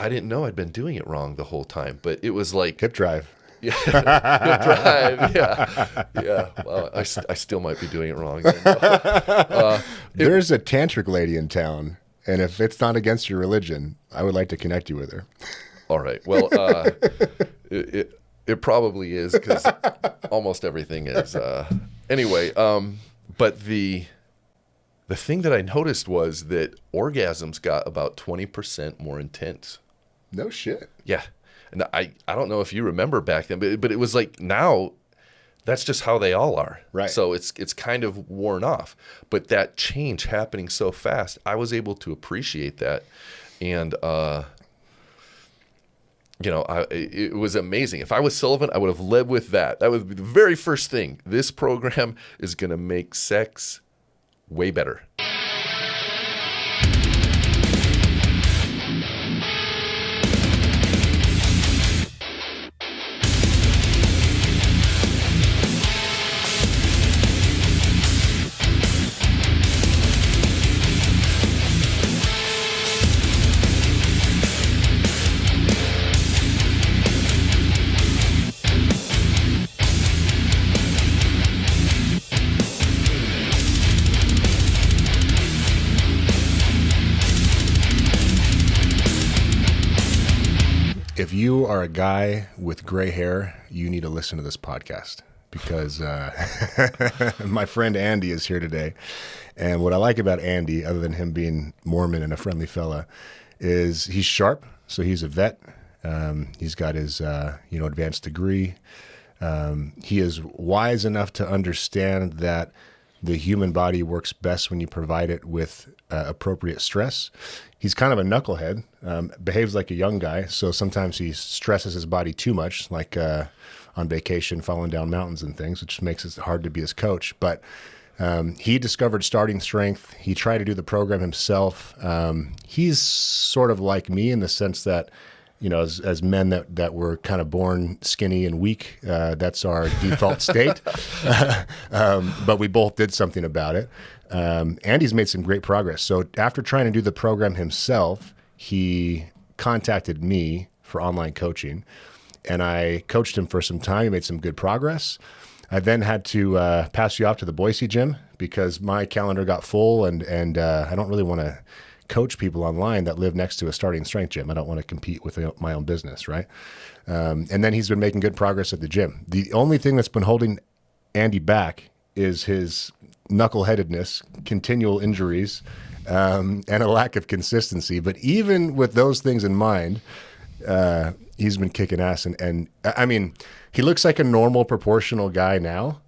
I didn't know I'd been doing it wrong the whole time, but it was like Hip drive. Yeah, hip drive. Yeah. Well, I still might be doing it wrong. There's a tantric lady in town, and if it's not against your religion, I would like to connect you with her. All right. Well, it probably is, because almost everything is. Anyway, but the thing that I noticed was that orgasms got about 20% more intense. No shit. Yeah. And I don't know if you remember back then, but it was like, now that's just how they all are. Right. So it's kind of worn off. But that change happening so fast, I was able to appreciate that. And, it was amazing. If I was Sullivan, I would have led with that. That would be the very first thing. This program is going to make sex way better. If you are a guy with gray hair, you need to listen to this podcast, because my friend Andy is here today. And what I like about Andy, other than him being Mormon and a friendly fella, is he's sharp. So he's a vet. He's got his advanced degree. He is wise enough to understand that the human body works best when you provide it with appropriate stress. He's kind of a knucklehead, behaves like a young guy, so sometimes he stresses his body too much, like on vacation, falling down mountains and things, which makes it hard to be his coach. But he discovered starting strength. He tried to do the program himself. He's sort of like me in the sense that, as men that were kind of born skinny and weak, that's our default state. But we both did something about it. Andy's made some great progress. So after trying to do the program himself, he contacted me for online coaching, and I coached him for some time. He made some good progress. I then had to pass you off to the Boise gym because my calendar got full, and I don't really want to coach people online that live next to a starting strength gym. I don't want to compete with my own business, right? And then he's been making good progress at the gym. The only thing that's been holding Andy back is his knuckleheadedness, continual injuries, and a lack of consistency. But even with those things in mind, he's been kicking ass. And I mean, he looks like a normal proportional guy now.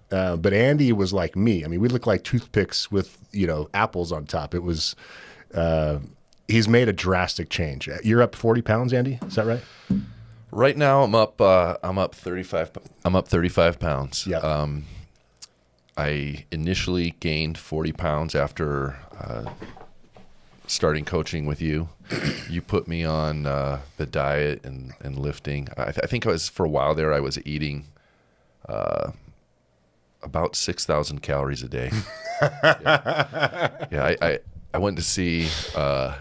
But Andy was like me. I mean, we look like toothpicks with, apples on top. It was, he's made a drastic change. You're up 40 pounds, Andy. Is that right? Right now I'm up 35. I'm up 35 pounds. Yeah. I initially gained 40 pounds after starting coaching with you. You put me on the diet and lifting. I think for a while there, I was eating about 6,000 calories a day. Yeah. I went to see, I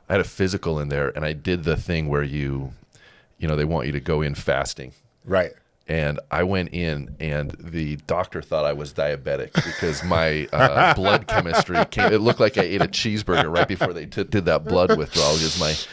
had a physical in there, and I did the thing where they want you to go in fasting. Right. And I went in, and the doctor thought I was diabetic because my blood chemistry it looked like I ate a cheeseburger right before they did that blood withdrawal, because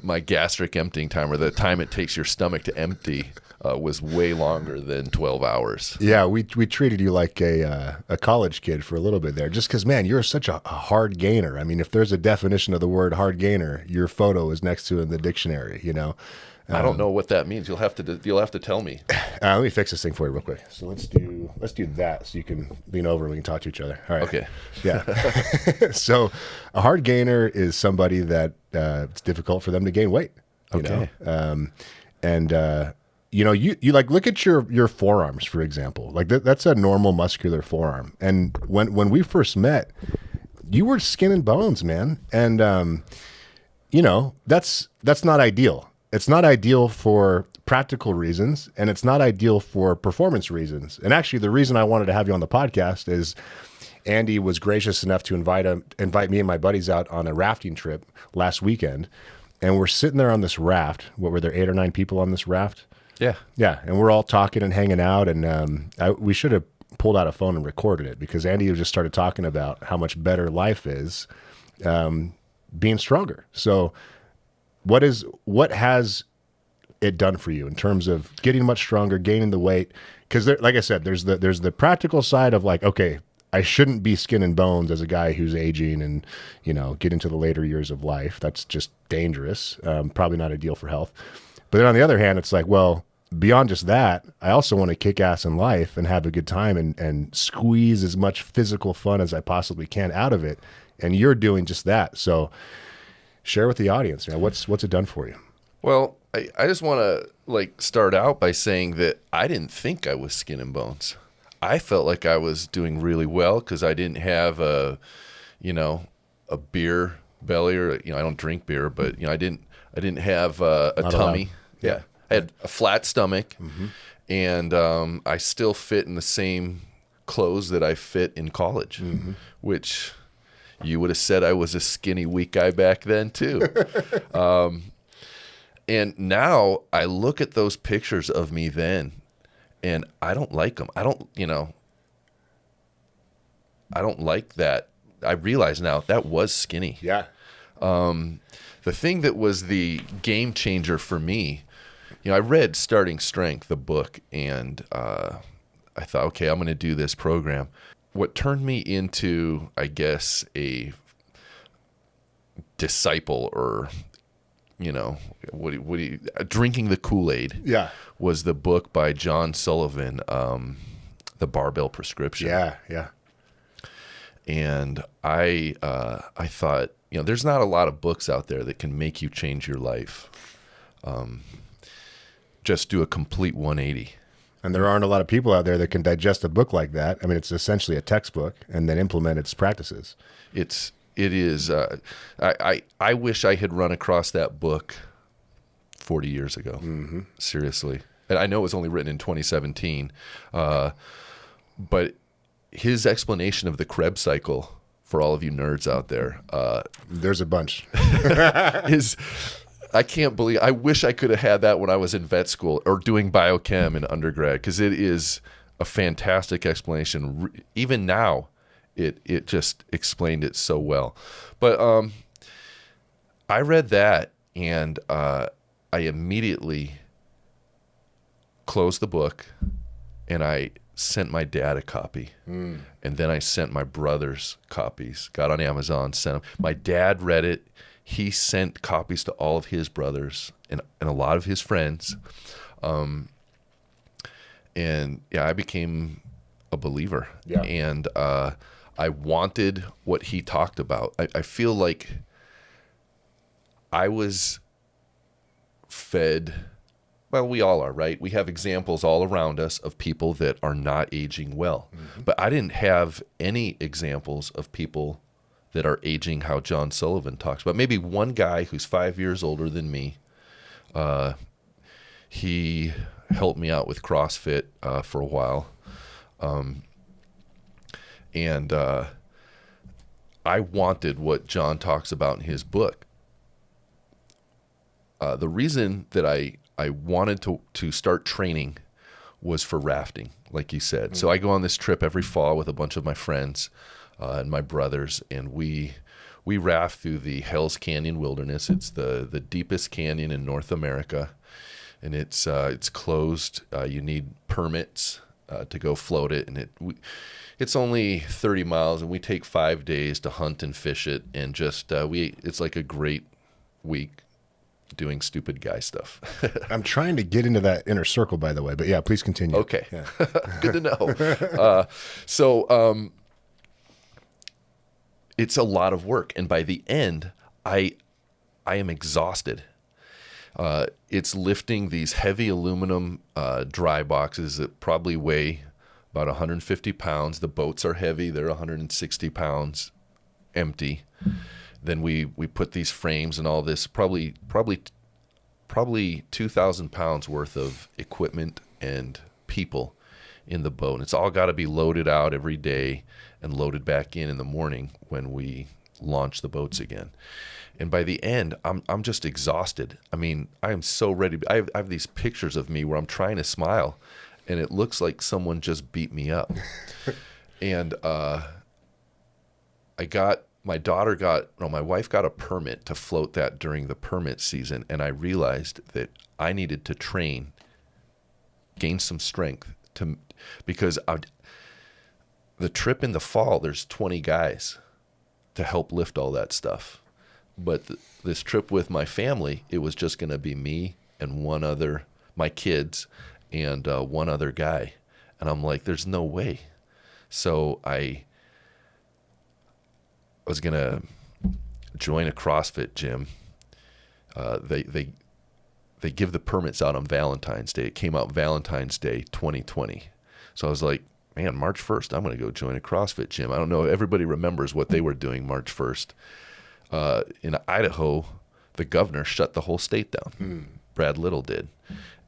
my gastric emptying time, or the time it takes your stomach to empty, was way longer than 12 hours. Yeah, we treated you like a college kid for a little bit there, just because, man, you're such a hard gainer. I mean, if there's a definition of the word hard gainer, your photo is next to it in the dictionary, I don't know what that means. You'll have to tell me. Let me fix this thing for you real quick. So let's do that, so you can lean over and we can talk to each other. All right. Okay. Yeah. So a hard gainer is somebody that it's difficult for them to gain weight. Okay. You like, look at your forearms, for example. Like that's a normal muscular forearm. And when we first met, you were skin and bones, man. And that's not ideal. It's not ideal for practical reasons, and it's not ideal for performance reasons. And actually, the reason I wanted to have you on the podcast is Andy was gracious enough to invite me and my buddies out on a rafting trip last weekend. and we're sitting there on this raft. What were there, 8 or 9 people on this raft? Yeah. Yeah, and we're all talking and hanging out, and we should have pulled out a phone and recorded it, because Andy just started talking about how much better life is being stronger. So what has it done for you in terms of getting much stronger, gaining the weight? Because like I said, there's the practical side of like, okay, I shouldn't be skin and bones as a guy who's aging and, get into the later years of life. That's just dangerous. Probably not ideal for health. But then on the other hand, it's like, well, beyond just that, I also want to kick ass in life and have a good time and squeeze as much physical fun as I possibly can out of it. And you're doing just that. So share with the audience, what's it done for you? Well, I just want to start out by saying that I didn't think I was skin and bones. I felt like I was doing really well because I didn't have a beer belly, or I don't drink beer, but I didn't have a Not tummy. allowed. Yeah, I had a flat stomach, and I still fit in the same clothes that I fit in college, which you would have said I was a skinny, weak guy back then too. And now I look at those pictures of me then, and I don't like them. I don't like that. I realize now that was skinny. Yeah. The thing that was the game changer for me, I read Starting Strength, the book, and I thought, okay, I'm going to do this program. What turned me into, I guess, a disciple, or drinking the Kool-Aid, was the book by John Sullivan, The Barbell Prescription. Yeah. And I thought, there's not a lot of books out there that can make you change your life. Just do a complete 180. And there aren't a lot of people out there that can digest a book like that. I mean, it's essentially a textbook and then implement its practices. It is. I wish I had run across that book 40 years ago. Seriously. And I know it was only written in 2017. But his explanation of the Krebs cycle, for all of you nerds out there, there's a bunch. I can't believe, I wish I could have had that when I was in vet school or doing biochem in undergrad, because it is a fantastic explanation. Even now, it just explained it so well. But I read that, and I immediately closed the book, and I sent my dad a copy. And then I sent my brothers copies, got on Amazon, sent them. My dad read it. He sent copies to all of his brothers and a lot of his friends. And yeah, I became a believer. Yeah. And I wanted what he talked about. I feel like I was fed, well, we all are, right? We have examples all around us of people that are not aging well. But I didn't have any examples of people that are aging how John Sullivan talks about. Maybe one guy who's 5 years older than me. He helped me out with CrossFit for a while. And I wanted what John talks about in his book. The reason that I wanted to start training was for rafting, like you said. So I go on this trip every fall with a bunch of my friends and my brothers, and we raft through the Hell's Canyon Wilderness. It's the deepest canyon in North America, and it's closed. You need permits to go float it, and it's only 30 miles, and we take 5 days to hunt and fish it, and just it's like a great week doing stupid guy stuff. I'm trying to get into that inner circle, by the way, but yeah, please continue. Okay. Yeah. Good to know. So it's a lot of work. And by the end, I am exhausted. It's lifting these heavy aluminum dry boxes that probably weigh about 150 pounds. The boats are heavy. They're 160 pounds empty. Then we put these frames and all this, probably 2,000 pounds worth of equipment and people in the boat. And it's all got to be loaded out every day and loaded back in the morning when we launch the boats again. And by the end, I'm just exhausted. I mean, I am so ready. I have these pictures of me where I'm trying to smile, and it looks like someone just beat me up. And my wife got a permit to float that during the permit season, and I realized that I needed to train, gain some strength because the trip in the fall, there's 20 guys to help lift all that stuff. But this trip with my family, it was just going to be me and my kids, and one other guy. And I'm like, there's no way. So I was going to join a CrossFit gym. They give the permits out on Valentine's Day. It came out Valentine's Day 2020. So I was like, man, March 1st, I'm going to go join a CrossFit gym. I don't know. Everybody remembers what they were doing March 1st. In Idaho, the governor shut the whole state down. Brad Little did.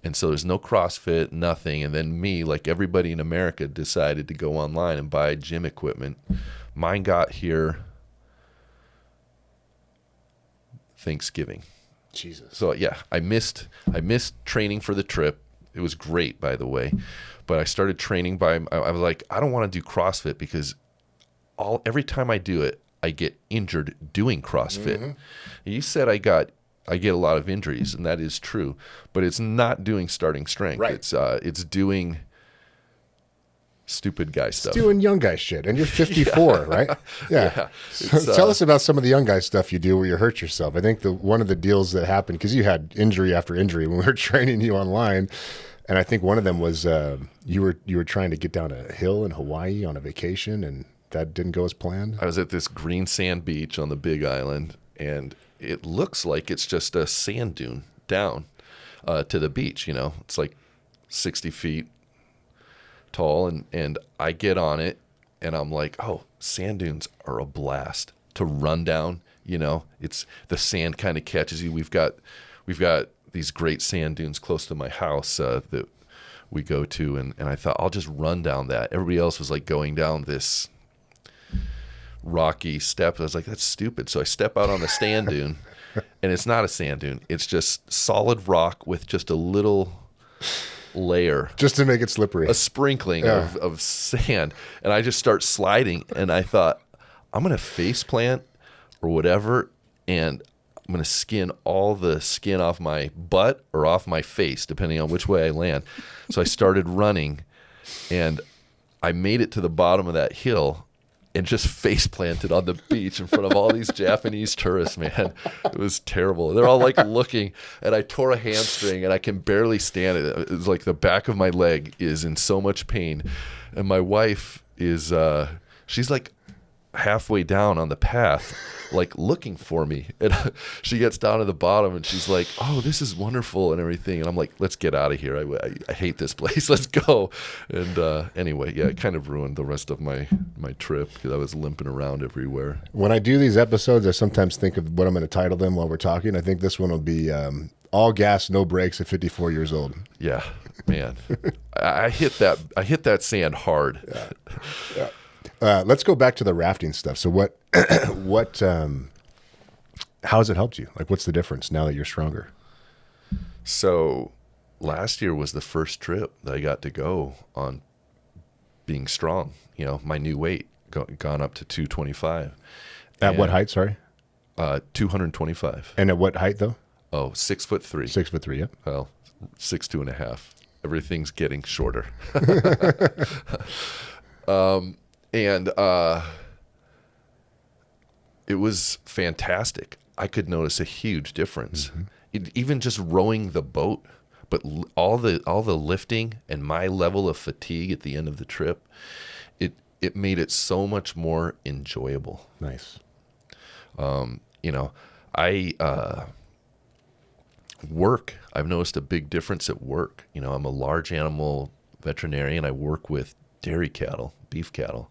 And so there's no CrossFit, nothing. And then me, like everybody in America, decided to go online and buy gym equipment. Mine got here Thanksgiving. Jesus. So yeah, I missed training for the trip. It was great, by the way. But I started training I was like, I don't want to do CrossFit because every time I do it, I get injured doing CrossFit. Mm-hmm. You said I get a lot of injuries, and that is true, but it's not doing starting strength. Right. It's doing stupid guy stuff. It's doing young guy shit, and you're 54, right? Yeah. So tell us about some of the young guy stuff you do where you hurt yourself. I think one of the deals that happened, because you had injury after injury when we were training you online, and I think one of them was you were trying to get down a hill in Hawaii on a vacation, and that didn't go as planned. I was at this green sand beach on the Big Island, and it looks like it's just a sand dune down to the beach. It's like 60 feet tall, and I get on it, and I'm like, oh, sand dunes are a blast to run down. It's the sand kind of catches you. We've got these great sand dunes close to my house that we go to, and I thought I'll just run down that. Everybody else was like going down this rocky step. I was like, that's stupid. So I step out on the sand dune, and it's not a sand dune. It's just solid rock with just a little layer, just to make it slippery, a sprinkling of sand. And I just start sliding, and I thought, I'm gonna face plant or whatever, and I'm gonna skin all the skin off my butt or off my face, depending on which way I land. So I started running, and I made it to the bottom of that hill and just face planted on the beach in front of all these Japanese tourists, man. It was terrible. They're all like looking, and I tore a hamstring, and I can barely stand it. It's like the back of my leg is in so much pain. And my wife is, she's like halfway down on the path, like looking for me. And she gets down to the bottom, and she's like, oh, this is wonderful and everything. And I'm like, let's get out of here. I hate this place. Let's go. And anyway, yeah, it kind of ruined the rest of my trip because I was limping around everywhere. When I do these episodes, I sometimes think of what I'm going to title them while we're talking. I think this one will be All Gas, No Brakes at 54 years old. Yeah, man. I hit that sand hard. Yeah. Let's go back to the rafting stuff. So how has it helped you? Like, what's the difference now that you're stronger? So last year was the first trip that I got to go on being strong. My new weight gone up to 225. At what height, sorry? 225. And at what height, though? Oh, 6'3". 6'3", yep. Well, 6'2.5". Everything's getting shorter. And it was fantastic. I could notice a huge difference. Mm-hmm. Even just rowing the boat, but all the lifting and my level of fatigue at the end of the trip, it made it so much more enjoyable. Nice. I work. I've noticed a big difference at work. I'm a large animal veterinarian. I work with dairy cattle, beef cattle,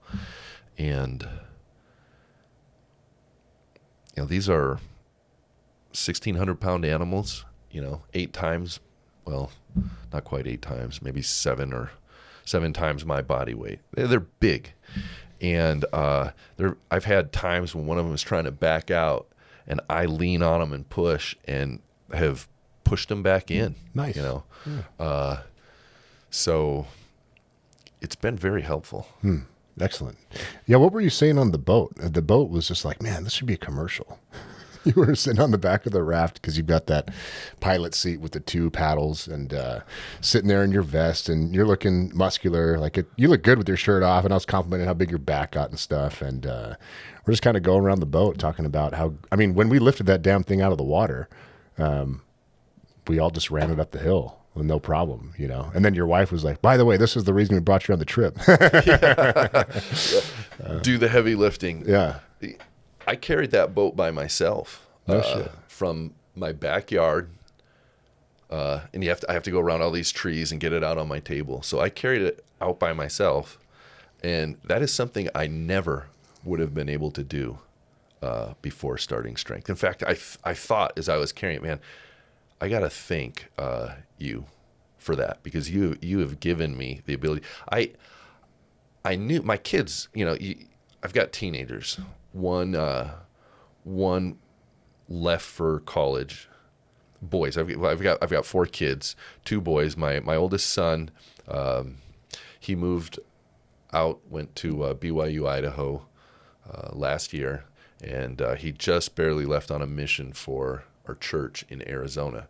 and these are 1,600-pound animals. 8 times, well, not quite 8 times, maybe 7 times my body weight. They're big, And I've had times when one of them is trying to back out, and I lean on them and push, and have pushed them back in. Nice. Yeah. So it's been very helpful. Excellent. Yeah, what were you saying on the boat? The boat was just like, man, this should be a commercial. You were sitting on the back of the raft because you've got that pilot seat with the 2 paddles, and sitting there in your vest, and you're looking muscular. You look good with your shirt off, and I was complimenting how big your back got and stuff. And we're just kind of going around the boat talking about when we lifted that damn thing out of the water, we all just ran it up the hill with no problem, And then your wife was like, by the way, this is the reason we brought you on the trip. Do the heavy lifting. Yeah. I carried that boat by myself from my backyard, and I have to go around all these trees and get it out on my table. So I carried it out by myself, and that is something I never would have been able to do before starting strength. In fact, I thought as I was carrying it, man, I got to thank you for that, because you have given me the ability. I knew my kids, I've got teenagers. One left for college. Boys. I've got 4 kids, 2 boys. My oldest son, he moved out, went to BYU, Idaho, last year, and he just barely left on a mission for our church in Arizona.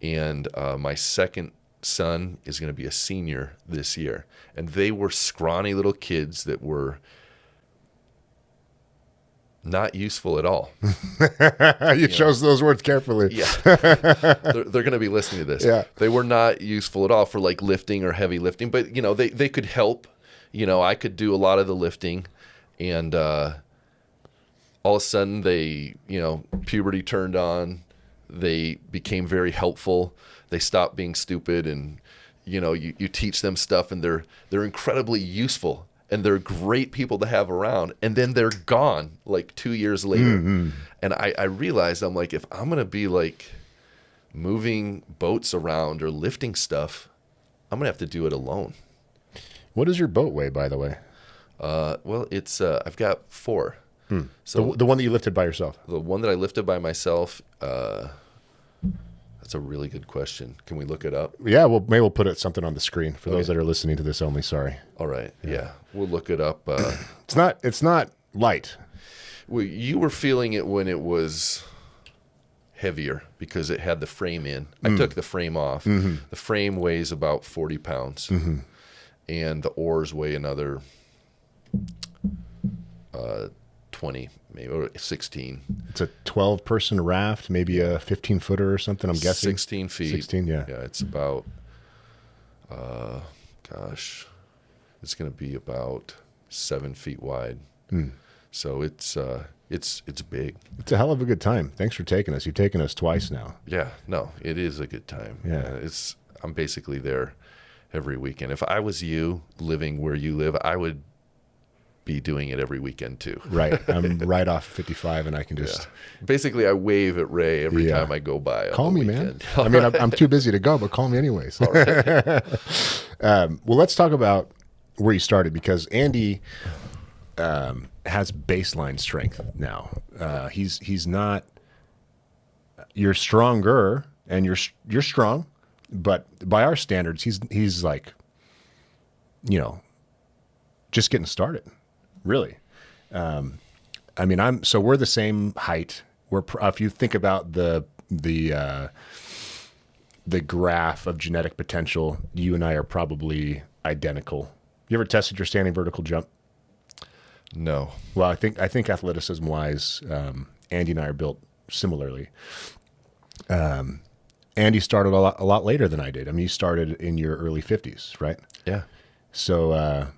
And my second son is going to be a senior this year, and they were scrawny little kids that were not useful at all. You chose those words carefully. Yeah. They're going to be listening to this. Yeah. They were not useful at all for lifting or heavy lifting, but they could help. I could do a lot of the lifting, and all of a sudden they, puberty turned on. They became very helpful. They stopped being stupid, and you teach them stuff, and they're incredibly useful. And they're great people to have around, and then they're gone 2 years later. Mm-hmm. And I realized, I'm like, if I'm going to be moving boats around or lifting stuff, I'm going to have to do it alone. What does your boat weigh, by the way? Well, it's I've got 4. So the one that you lifted by yourself? The one that I lifted by myself, that's a really good question. Can we look it up? Yeah, well, maybe we'll put something on the screen for those that are listening to this only. Sorry. All right. Yeah. We'll look it up. It's not light. Well, you were feeling it when it was heavier because it had the frame in. I took the frame off. Mm-hmm. The frame weighs about 40 pounds, mm-hmm. and the oars weigh another 20, maybe, or 16. It's a 12-person raft, maybe a 15-footer or something, I'm guessing. 16 feet. 16, yeah. Yeah, it's about, it's going to be about 7 feet wide. So it's big. It's a hell of a good time. Thanks for taking us. You've taken us twice now. Yeah, no, it is a good time. Yeah. I'm basically there every weekend. If I was you living where you live, I would be doing it every weekend too. Right. I'm right off 55, and I can just... Yeah. Basically, I wave at Ray every time I go by. Call me, man. I mean, I'm too busy to go, but call me anyways. All right. Well, let's talk about where you started, because Andy has baseline strength now. He's not... You're stronger, and you're strong, but by our standards, he's like, just getting started. Really. I mean, so we're the same height. If you think about the graph of genetic potential, you and I are probably identical. You ever tested your standing vertical jump? No. Well, I think athleticism wise, Andy and I are built similarly. Andy started a lot later than I did. I mean, you started in your early 50s, right? Yeah. So,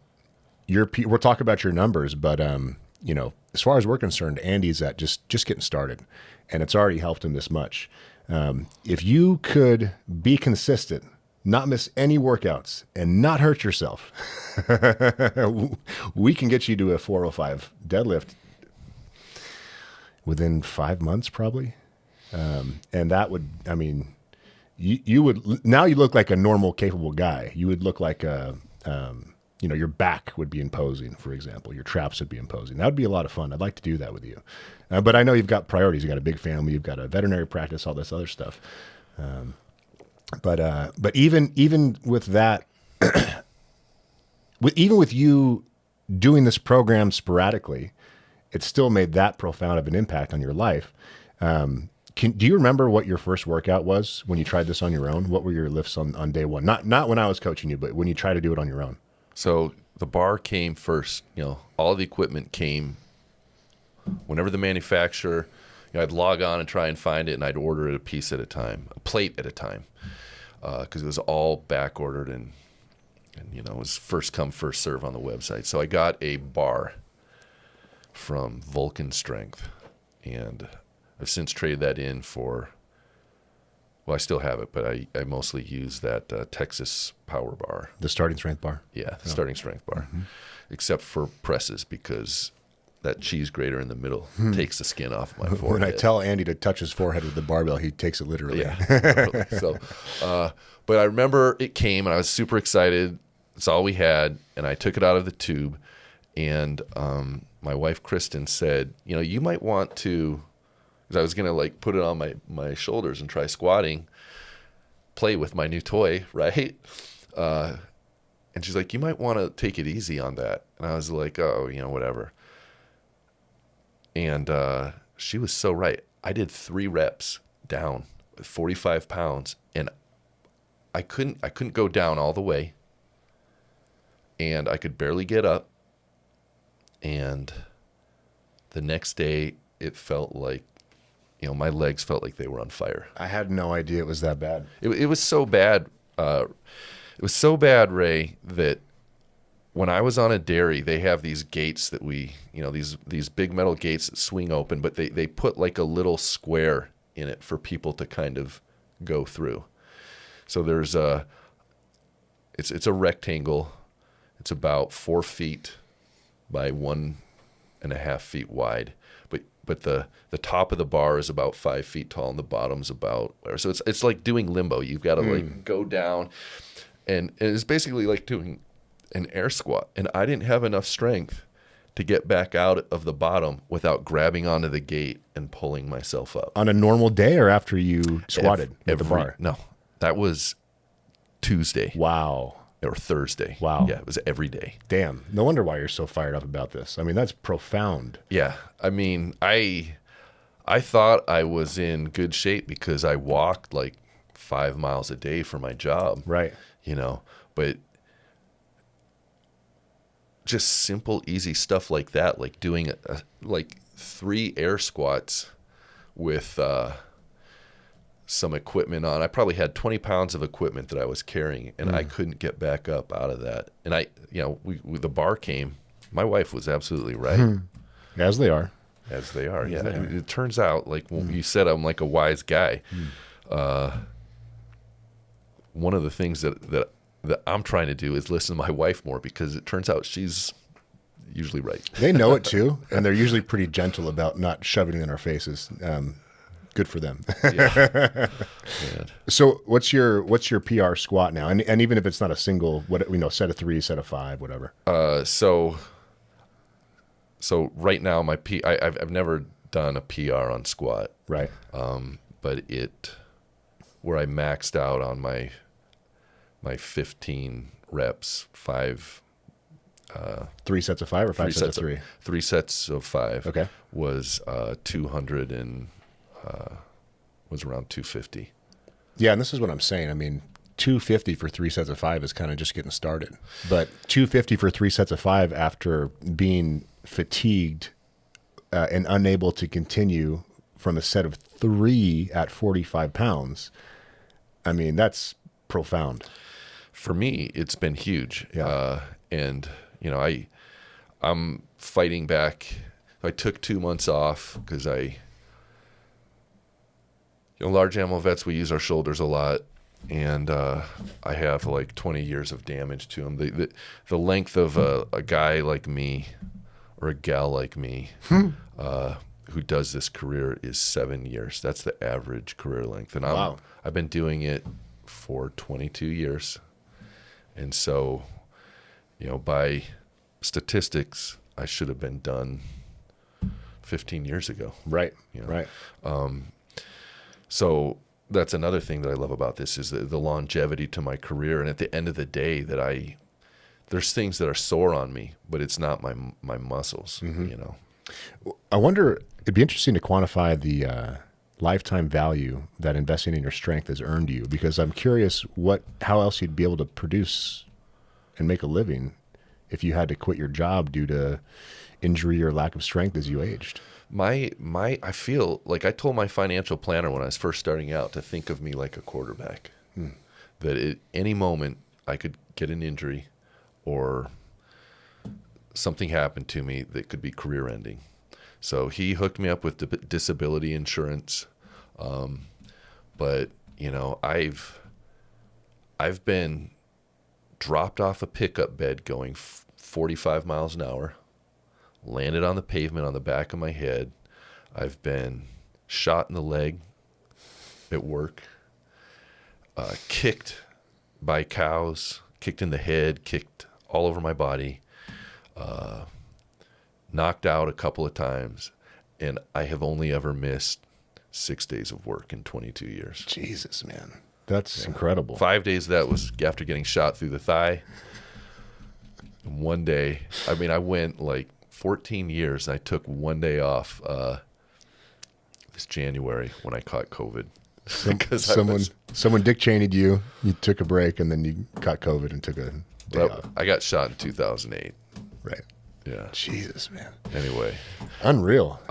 we'll talk about your numbers, but as far as we're concerned, Andy's at just getting started, and it's already helped him this much. If you could be consistent, not miss any workouts, and not hurt yourself, we can get you to a 405 deadlift within 5 months, probably. And that would, I mean, you would, now you look like a normal, capable guy. You would look like your back would be imposing, for example. Your traps would be imposing. That would be a lot of fun. I'd like to do that with you. But I know you've got priorities. You've got a big family. You've got a veterinary practice, all this other stuff. But even with that, even with you doing this program sporadically, it still made that profound of an impact on your life. Do you remember what your first workout was when you tried this on your own? What were your lifts on day one? Not when I was coaching you, but when you tried to do it on your own. So the bar came first. All the equipment came whenever the manufacturer. I'd log on and try and find it, and I'd order it a piece at a time, a plate at a time, because it was all back ordered and it was first come first serve on the website. So I got a bar from Vulcan Strength, and I've since traded that in for. Well, I still have it, but I mostly use that Texas Power Bar. The starting strength bar? Yeah, the starting strength bar, except for presses, because that cheese grater in the middle takes the skin off my forehead. When I tell Andy to touch his forehead with the barbell, he takes it literally. Yeah, literally. So, but I remember it came, and I was super excited. It's all we had, and I took it out of the tube, and my wife, Kristen, said, you might want to, because I was going to put it on my shoulders and try squatting, play with my new toy, right? And she's like, you might want to take it easy on that. And I was like, oh, whatever. And she was so right. I did 3 reps down with 45 pounds, and I couldn't go down all the way, and I could barely get up. And the next day, it felt like, my legs felt like they were on fire. I had no idea it was that bad. It was so bad. It was so bad, Ray, that when I was on a dairy, they have these gates that these big metal gates that swing open, but they put like a little square in it for people to kind of go through. So there's it's a rectangle. It's about 4 feet by 1.5 feet wide. But the top of the bar is about 5 feet tall, and the bottom's about, so it's like doing limbo. You've got to go down, and it's basically like doing an air squat. And I didn't have enough strength to get back out of the bottom without grabbing onto the gate and pulling myself up. On a normal day or after you squatted at the bar? No, that was Tuesday. Wow. Or Thursday. Wow. Yeah, it was every day. Damn. No wonder why you're so fired up about this. I mean, that's profound. Yeah. I mean, I thought I was in good shape because I walked like 5 miles a day for my job. Right. But just simple, easy stuff like that, like doing like 3 air squats with some equipment on. I probably had 20 pounds of equipment that I was carrying, and I couldn't get back up out of that. And the bar came. My wife was absolutely right. As they are. As they are, yeah. It turns out, like when you said, I'm like a wise guy. One of the things that I'm trying to do is listen to my wife more, because it turns out she's usually right. They know it too, and they're usually pretty gentle about not shoving it in our faces. Good for them. Yeah. So what's your PR squat now? And even if it's not a single, set of 3, set of 5, whatever. So right now I've never done a PR on squat. Right. But where I maxed out on my 15 reps, 5. 3 sets of 5 or 5 sets of 3? 3 sets of 5. Okay. Was 200 and was around 250. Yeah, and this is what I'm saying. I mean, 250 for 3 sets of 5 is kind of just getting started. But 250 for 3 sets of 5 after being fatigued and unable to continue from a set of 3 at 45 pounds, I mean, that's profound. For me, it's been huge. Yeah. And, I'm fighting back. I took 2 months off because large animal vets, we use our shoulders a lot, and I have like 20 years of damage to them. The length of a guy like me or a gal like me who does this career is 7 years. That's the average career length. And I've been doing it for 22 years. And so, by statistics, I should have been done 15 years ago. Right. You know? Right. So that's another thing that I love about this is the longevity to my career. And at the end of the day, there's things that are sore on me, but it's not my muscles. I wonder, it'd be interesting to quantify the lifetime value that investing in your strength has earned you, because I'm curious how else you'd be able to produce and make a living if you had to quit your job due to injury or lack of strength as you aged. I feel like I told my financial planner when I was first starting out to think of me like a quarterback, that at any moment I could get an injury or something happened to me that could be career ending. So he hooked me up with disability insurance. But I've been dropped off a pickup bed going 45 miles an hour, landed on the pavement on the back of my head. I've been shot in the leg at work, kicked by cows, kicked in the head, kicked all over my body, knocked out a couple of times, and I have only ever missed 6 days of work in 22 years. Jesus, man. That's incredible. 5 days of that was after getting shot through the thigh. One day, I went like 14 years, and I took 1 day off this January when I caught COVID. Someone Dick Cheney'd you took a break, and then you caught COVID and took a day off. I got shot in 2008. Right. Yeah. Jesus, man. Anyway. Unreal.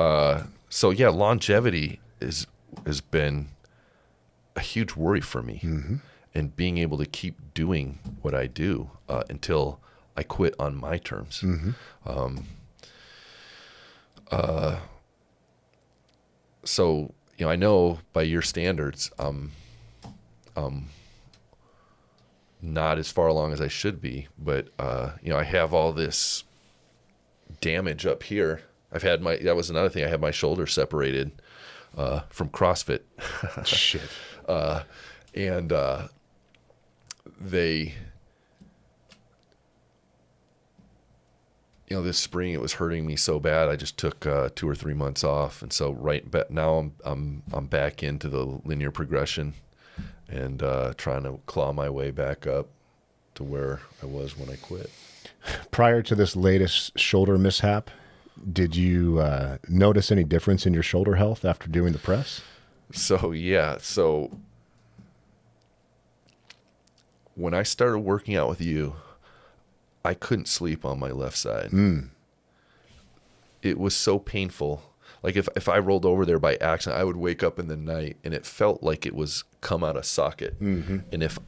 So yeah, longevity has been a huge worry for me, and being able to keep doing what I do until I quit on my terms. So I know by your standards, not as far along as I should be, but I have all this damage up here. That was another thing. I had my shoulder separated from CrossFit. Shit. And they, this spring it was hurting me so bad. I just took 2 or 3 months off, and so now I'm back into the linear progression and trying to claw my way back up to where I was when I quit. Prior to this latest shoulder mishap, did you notice any difference in your shoulder health after doing the press? So when I started working out with you, I couldn't sleep on my left side. It was so painful. Like if I rolled over there by accident, I would wake up in the night and it felt like it was come out of socket. And if,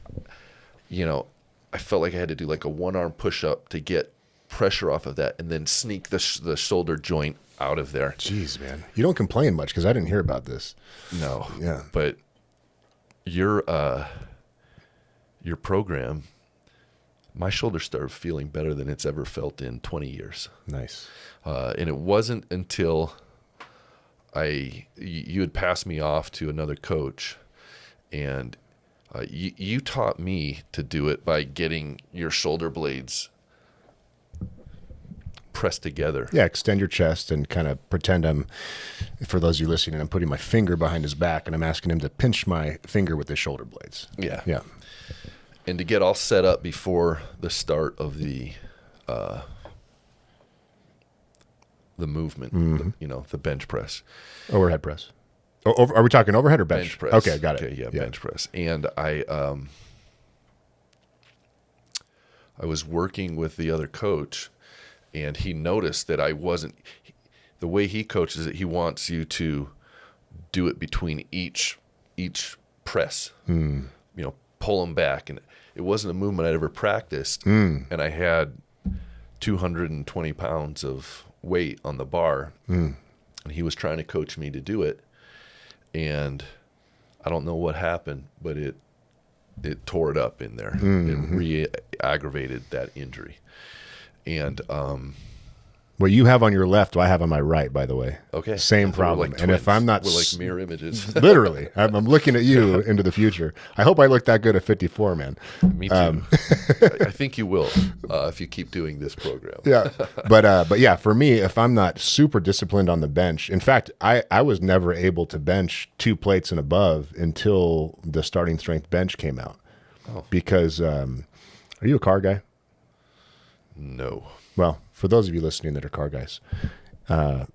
I felt like I had to do like a 1-arm push-up to get pressure off of that and then sneak the shoulder joint out of there. Jeez, man. You don't complain much because I didn't hear about this. No. Yeah. But your program, my shoulder started feeling better than it's ever felt in 20 years. Nice. And it wasn't until you had passed me off to another coach, and you taught me to do it by getting your shoulder blades pressed together. Yeah, extend your chest and kind of pretend for those of you listening, I'm putting my finger behind his back and I'm asking him to pinch my finger with his shoulder blades. Yeah. Yeah. And to get all set up before the start of the movement, the bench press. Overhead press. Are we talking overhead or bench? Bench press. Okay, got it. Okay, yeah, bench press. And I was working with the other coach, and he noticed that I wasn't. The way he coaches it, he wants you to do it between each press. Pull them back, and it wasn't a movement I'd ever practiced. And I had 220 pounds of weight on the bar, and he was trying to coach me to do it. And I don't know what happened, but it tore it up in there. It re-aggravated that injury. And What you have on your left, I have on my right, by the way. Okay. Same We're problem. like And if twins. I'm not we're like mirror images. literally, I'm looking at you into the future. I hope I look that good at 54, man. Me too. I think you will if you keep doing this program. Yeah. But yeah, for me, if I'm not super disciplined on the bench, in fact, I was never able to bench 2 plates and above until the starting strength bench came out. Oh. Because, are you a car guy? No. Well, for those of you listening that are car guys, the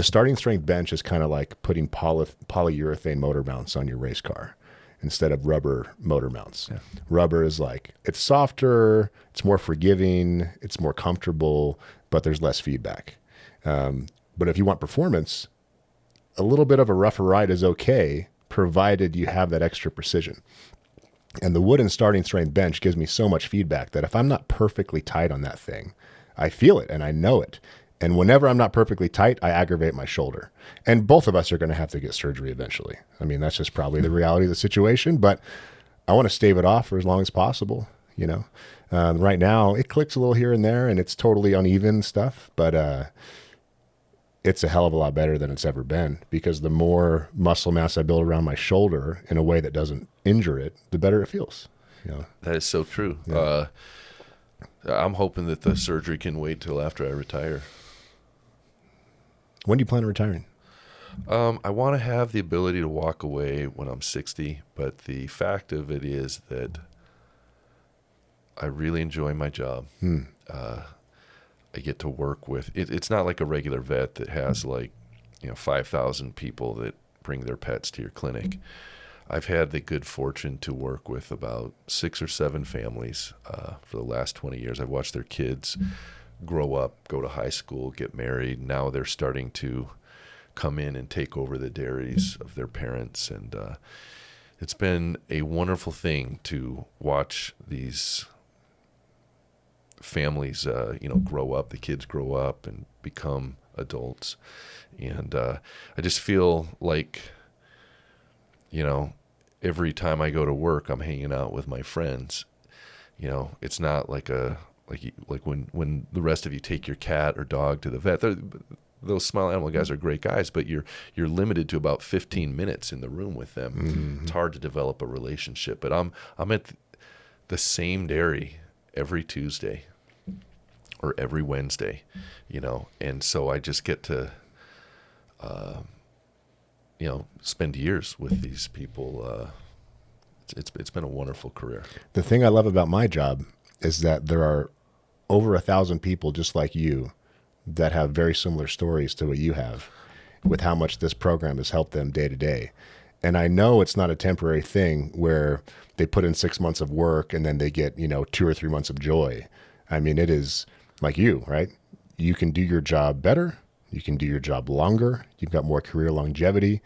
starting strength bench is kind of like putting polyurethane motor mounts on your race car instead of rubber motor mounts. Yeah. Rubber is like, it's softer, it's more forgiving, it's more comfortable, but there's less feedback. But if you want performance, a little bit of a rougher ride is okay, provided you have that extra precision. And the wooden starting strength bench gives me so much feedback that if I'm not perfectly tight on that thing, I feel it and I know it. And whenever I'm not perfectly tight, I aggravate my shoulder. And both of us are going to have to get surgery eventually. I mean, that's just probably the reality of the situation, but I want to stave it off for as long as possible. You know, right now it clicks a little here and there and it's totally uneven stuff, but it's a hell of a lot better than it's ever been, because the more muscle mass I build around my shoulder in a way that doesn't injure it, the better it feels. You know? That is so true. Yeah. I'm hoping that the surgery can wait till after I retire. When do you plan on retiring? I want to have the ability to walk away when I'm 60, but the fact of it is that I really enjoy my job. I get to work with it. It's not like a regular vet that has 5,000 people that bring their pets to your clinic. I've had the good fortune to work with about 6 or 7 families for the last 20 years. I've watched their kids grow up, go to high school, get married. Now they're starting to come in and take over the dairies of their parents. And it's been a wonderful thing to watch these families, grow up, the kids grow up and become adults. And I just feel like, every time I go to work, I'm hanging out with my friends. It's not like when the rest of you take your cat or dog to the vet. Those small animal guys are great guys, but you're limited to about 15 minutes in the room with them. Mm-hmm. It's hard to develop a relationship. But I'm at the same dairy every Tuesday or every Wednesday, and so I just get to spend years with these people. It's been a wonderful career. The thing I love about my job is that there are over 1,000 people just like you that have very similar stories to what you have with how much this program has helped them day to day. And I know it's not a temporary thing where they put in 6 months of work and then they get, 2 or 3 months of joy. I mean, it is like you, right? You can do your job better. You can do your job longer. You've got more career longevity.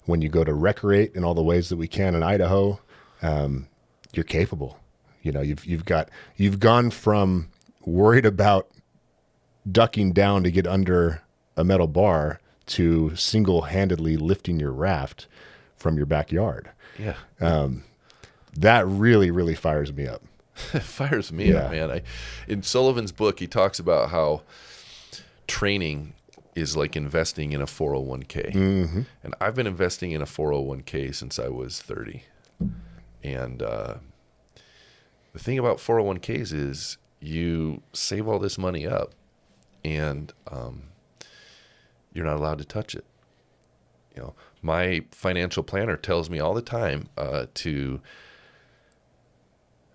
When you go to recreate in all the ways that we can in Idaho, you're capable. You've gone from worried about ducking down to get under a metal bar to single-handedly lifting your raft from your backyard. Yeah. That really, really fires me up. It fires me up, man. In Sullivan's book, he talks about how training is like investing in a 401k. Mm-hmm. And I've been investing in a 401k since I was 30. And the thing about 401ks is you save all this money up and you're not allowed to touch it. My financial planner tells me all the time to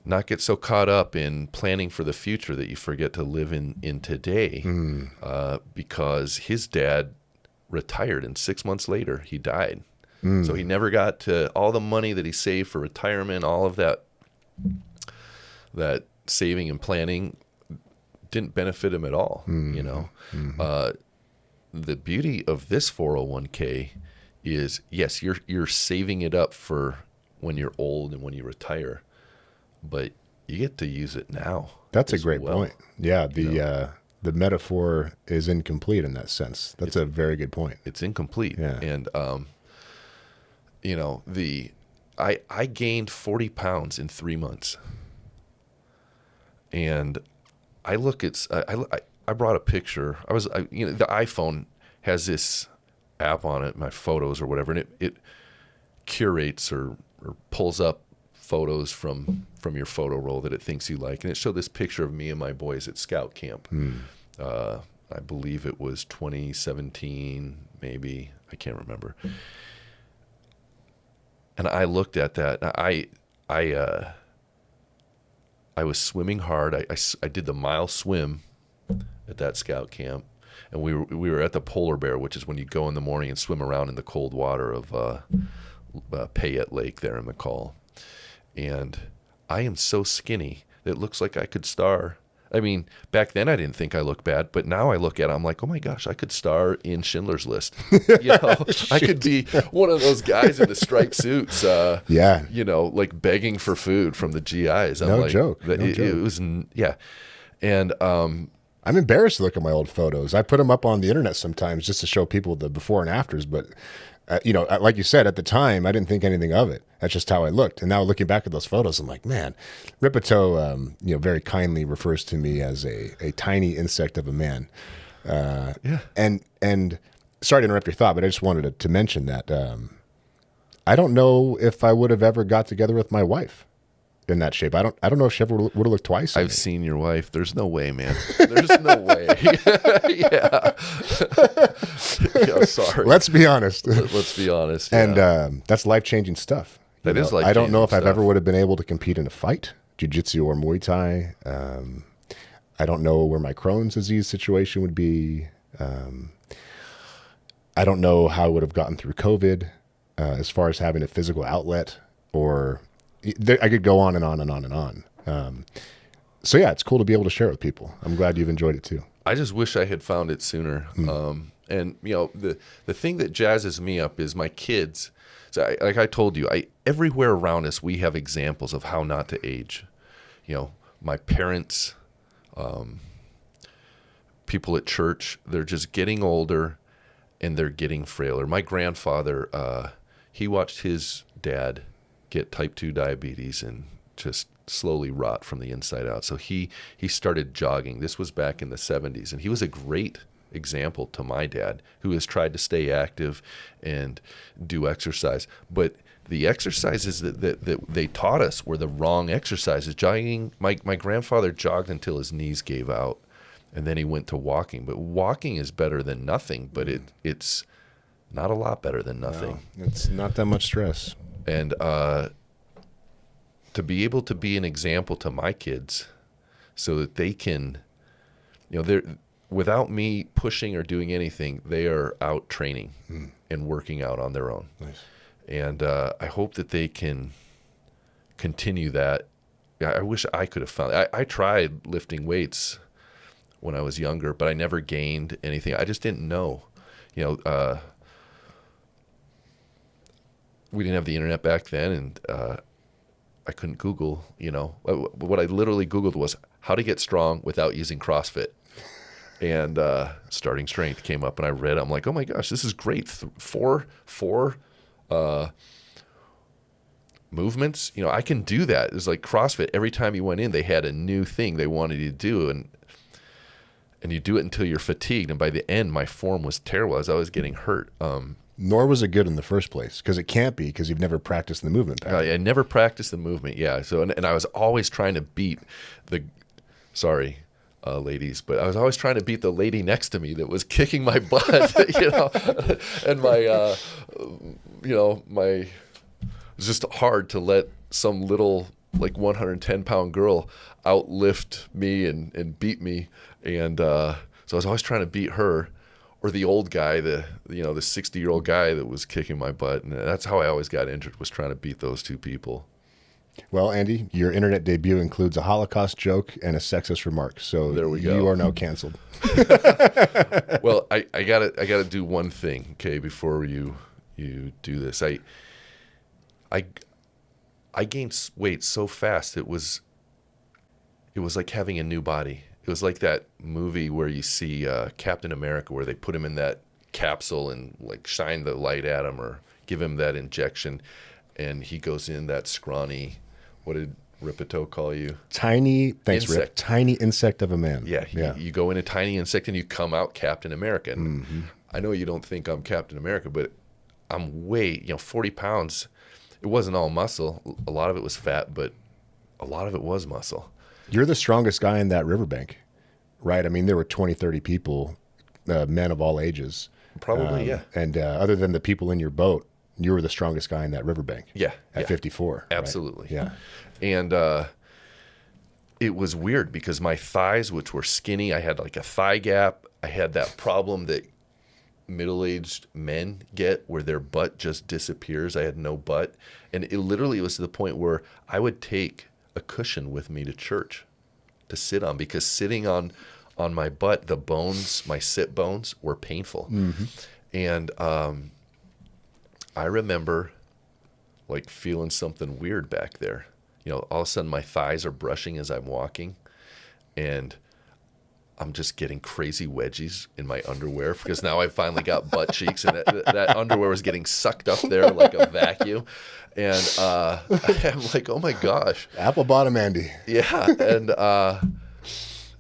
not get so caught up in planning for the future that you forget to live in today, because his dad retired and 6 months later he died. So he never got to all the money that he saved for retirement, all of that saving and planning didn't benefit him at all. Mm-hmm. The beauty of this 401k is, yes, you're saving it up for when you're old and when you retire, but you get to use it now. That's a great point. Yeah, the metaphor is incomplete in that sense. That's a very good point. It's incomplete. Yeah. And I gained 40 pounds in 3 months. And I look at I brought a picture. The iPhone has this app on it, my photos or whatever, and it curates or pulls up photos from your photo roll that it thinks you like. And it showed this picture of me and my boys at scout camp. I believe it was 2017, maybe. I can't remember. And I looked at that. I was swimming hard. I did the mile swim at that scout camp. And we were at the Polar Bear, which is when you go in the morning and swim around in the cold water of Payette Lake there in McCall. And I am so skinny that it looks like I could star. I mean, back then I didn't think I looked bad, but now I look at it, I'm like, oh my gosh, I could star in Schindler's List. I could be one of those guys in the striped suits, like begging for food from the GIs. No joke. It was, yeah. And I'm embarrassed to look at my old photos. I put them up on the internet sometimes just to show people the before and afters. But, like you said, at the time, I didn't think anything of it. That's just how I looked. And now looking back at those photos, I'm like, man, Ripito, very kindly refers to me as a tiny insect of a man. And sorry to interrupt your thought, but I just wanted to mention that I don't know if I would have ever got together with my wife in that shape. I don't know if she ever would have looked twice. I've seen your wife. There's no way, man. There's no way. Yeah. Sorry. Let's be honest. Let's be honest. Yeah. And that's life-changing stuff. That is life-changing I don't know if stuff. I've ever would have been able to compete in a fight, jiu-jitsu or Muay Thai. I don't know where my Crohn's disease situation would be. I don't know how I would have gotten through COVID as far as having a physical outlet, or I could go on and on and on and on. So yeah, it's cool to be able to share it with people. I'm glad you've enjoyed it too. I just wish I had found it sooner. And the thing that jazzes me up is my kids. So like I told you, everywhere around us we have examples of how not to age. My parents, people at church, they're just getting older and they're getting frailer. My grandfather, he watched his dad get type 2 diabetes and just slowly rot from the inside out. So he started jogging. This was back in the 70s, and he was a great example to my dad, who has tried to stay active and do exercise. But the exercises that they taught us were the wrong exercises. Jogging, my grandfather jogged until his knees gave out, and then he went to walking. But walking is better than nothing, but it's not a lot better than nothing. No, it's not that much stress. And to be able to be an example to my kids so that they can, they're, without me pushing or doing anything, they are out training and working out on their own. Nice. And I hope that they can continue that. I wish I could have found it. I tried lifting weights when I was younger, but I never gained anything. I just didn't know. We didn't have the internet back then, and I couldn't Google, What I literally Googled was how to get strong without using CrossFit. And starting strength came up, and I read it. I'm like, oh my gosh, this is great. Four movements. I can do that. It was like CrossFit. Every time you went in, they had a new thing they wanted you to do, and you do it until you're fatigued. And by the end, my form was terrible as I was getting hurt. Nor was it good in the first place, because it can't be, because you've never practiced the movement pattern. I never practiced the movement, yeah. So and I was always trying to beat ladies, but I was always trying to beat the lady next to me that was kicking my butt, and it was just hard to let some little 110-pound girl outlift me and beat me, and so I was always trying to beat her. Or the old guy, the 60-year-old guy that was kicking my butt. And that's how I always got injured, was trying to beat those two people. Well, Andy, your internet debut includes a Holocaust joke and a sexist remark. So there we go. You are now canceled. Well, I gotta do one thing, okay, before you do this. I gained weight so fast, it was like having a new body. It was like that movie where you see Captain America, where they put him in that capsule and shine the light at him or give him that injection, and he goes in that scrawny. What did Ripito call you? Tiny, thanks, Rip. Insect. Tiny insect of a man. Yeah, you go in a tiny insect and you come out Captain America. And Mm-hmm. I know you don't think I'm Captain America, but I'm 40 pounds. It wasn't all muscle. A lot of it was fat, but a lot of it was muscle. You're the strongest guy in that riverbank, right? I mean, there were 20, 30 people, men of all ages. Probably, yeah. And other than the people in your boat, you were the strongest guy in that riverbank. Yeah. At 54. Absolutely. Right? Yeah. And it was weird because my thighs, which were skinny, I had like a thigh gap. I had that problem that middle-aged men get where their butt just disappears. I had no butt. And it literally was to the point where I would take a cushion with me to church to sit on, because sitting on my butt, the bones, my sit bones, were painful. Mm-hmm. And I remember like feeling something weird back there. All of a sudden my thighs are brushing as I'm walking, and I'm just getting crazy wedgies in my underwear because now I finally got butt cheeks, and that underwear was getting sucked up there like a vacuum. And I'm like, oh my gosh. Apple bottom Andy. Yeah. And,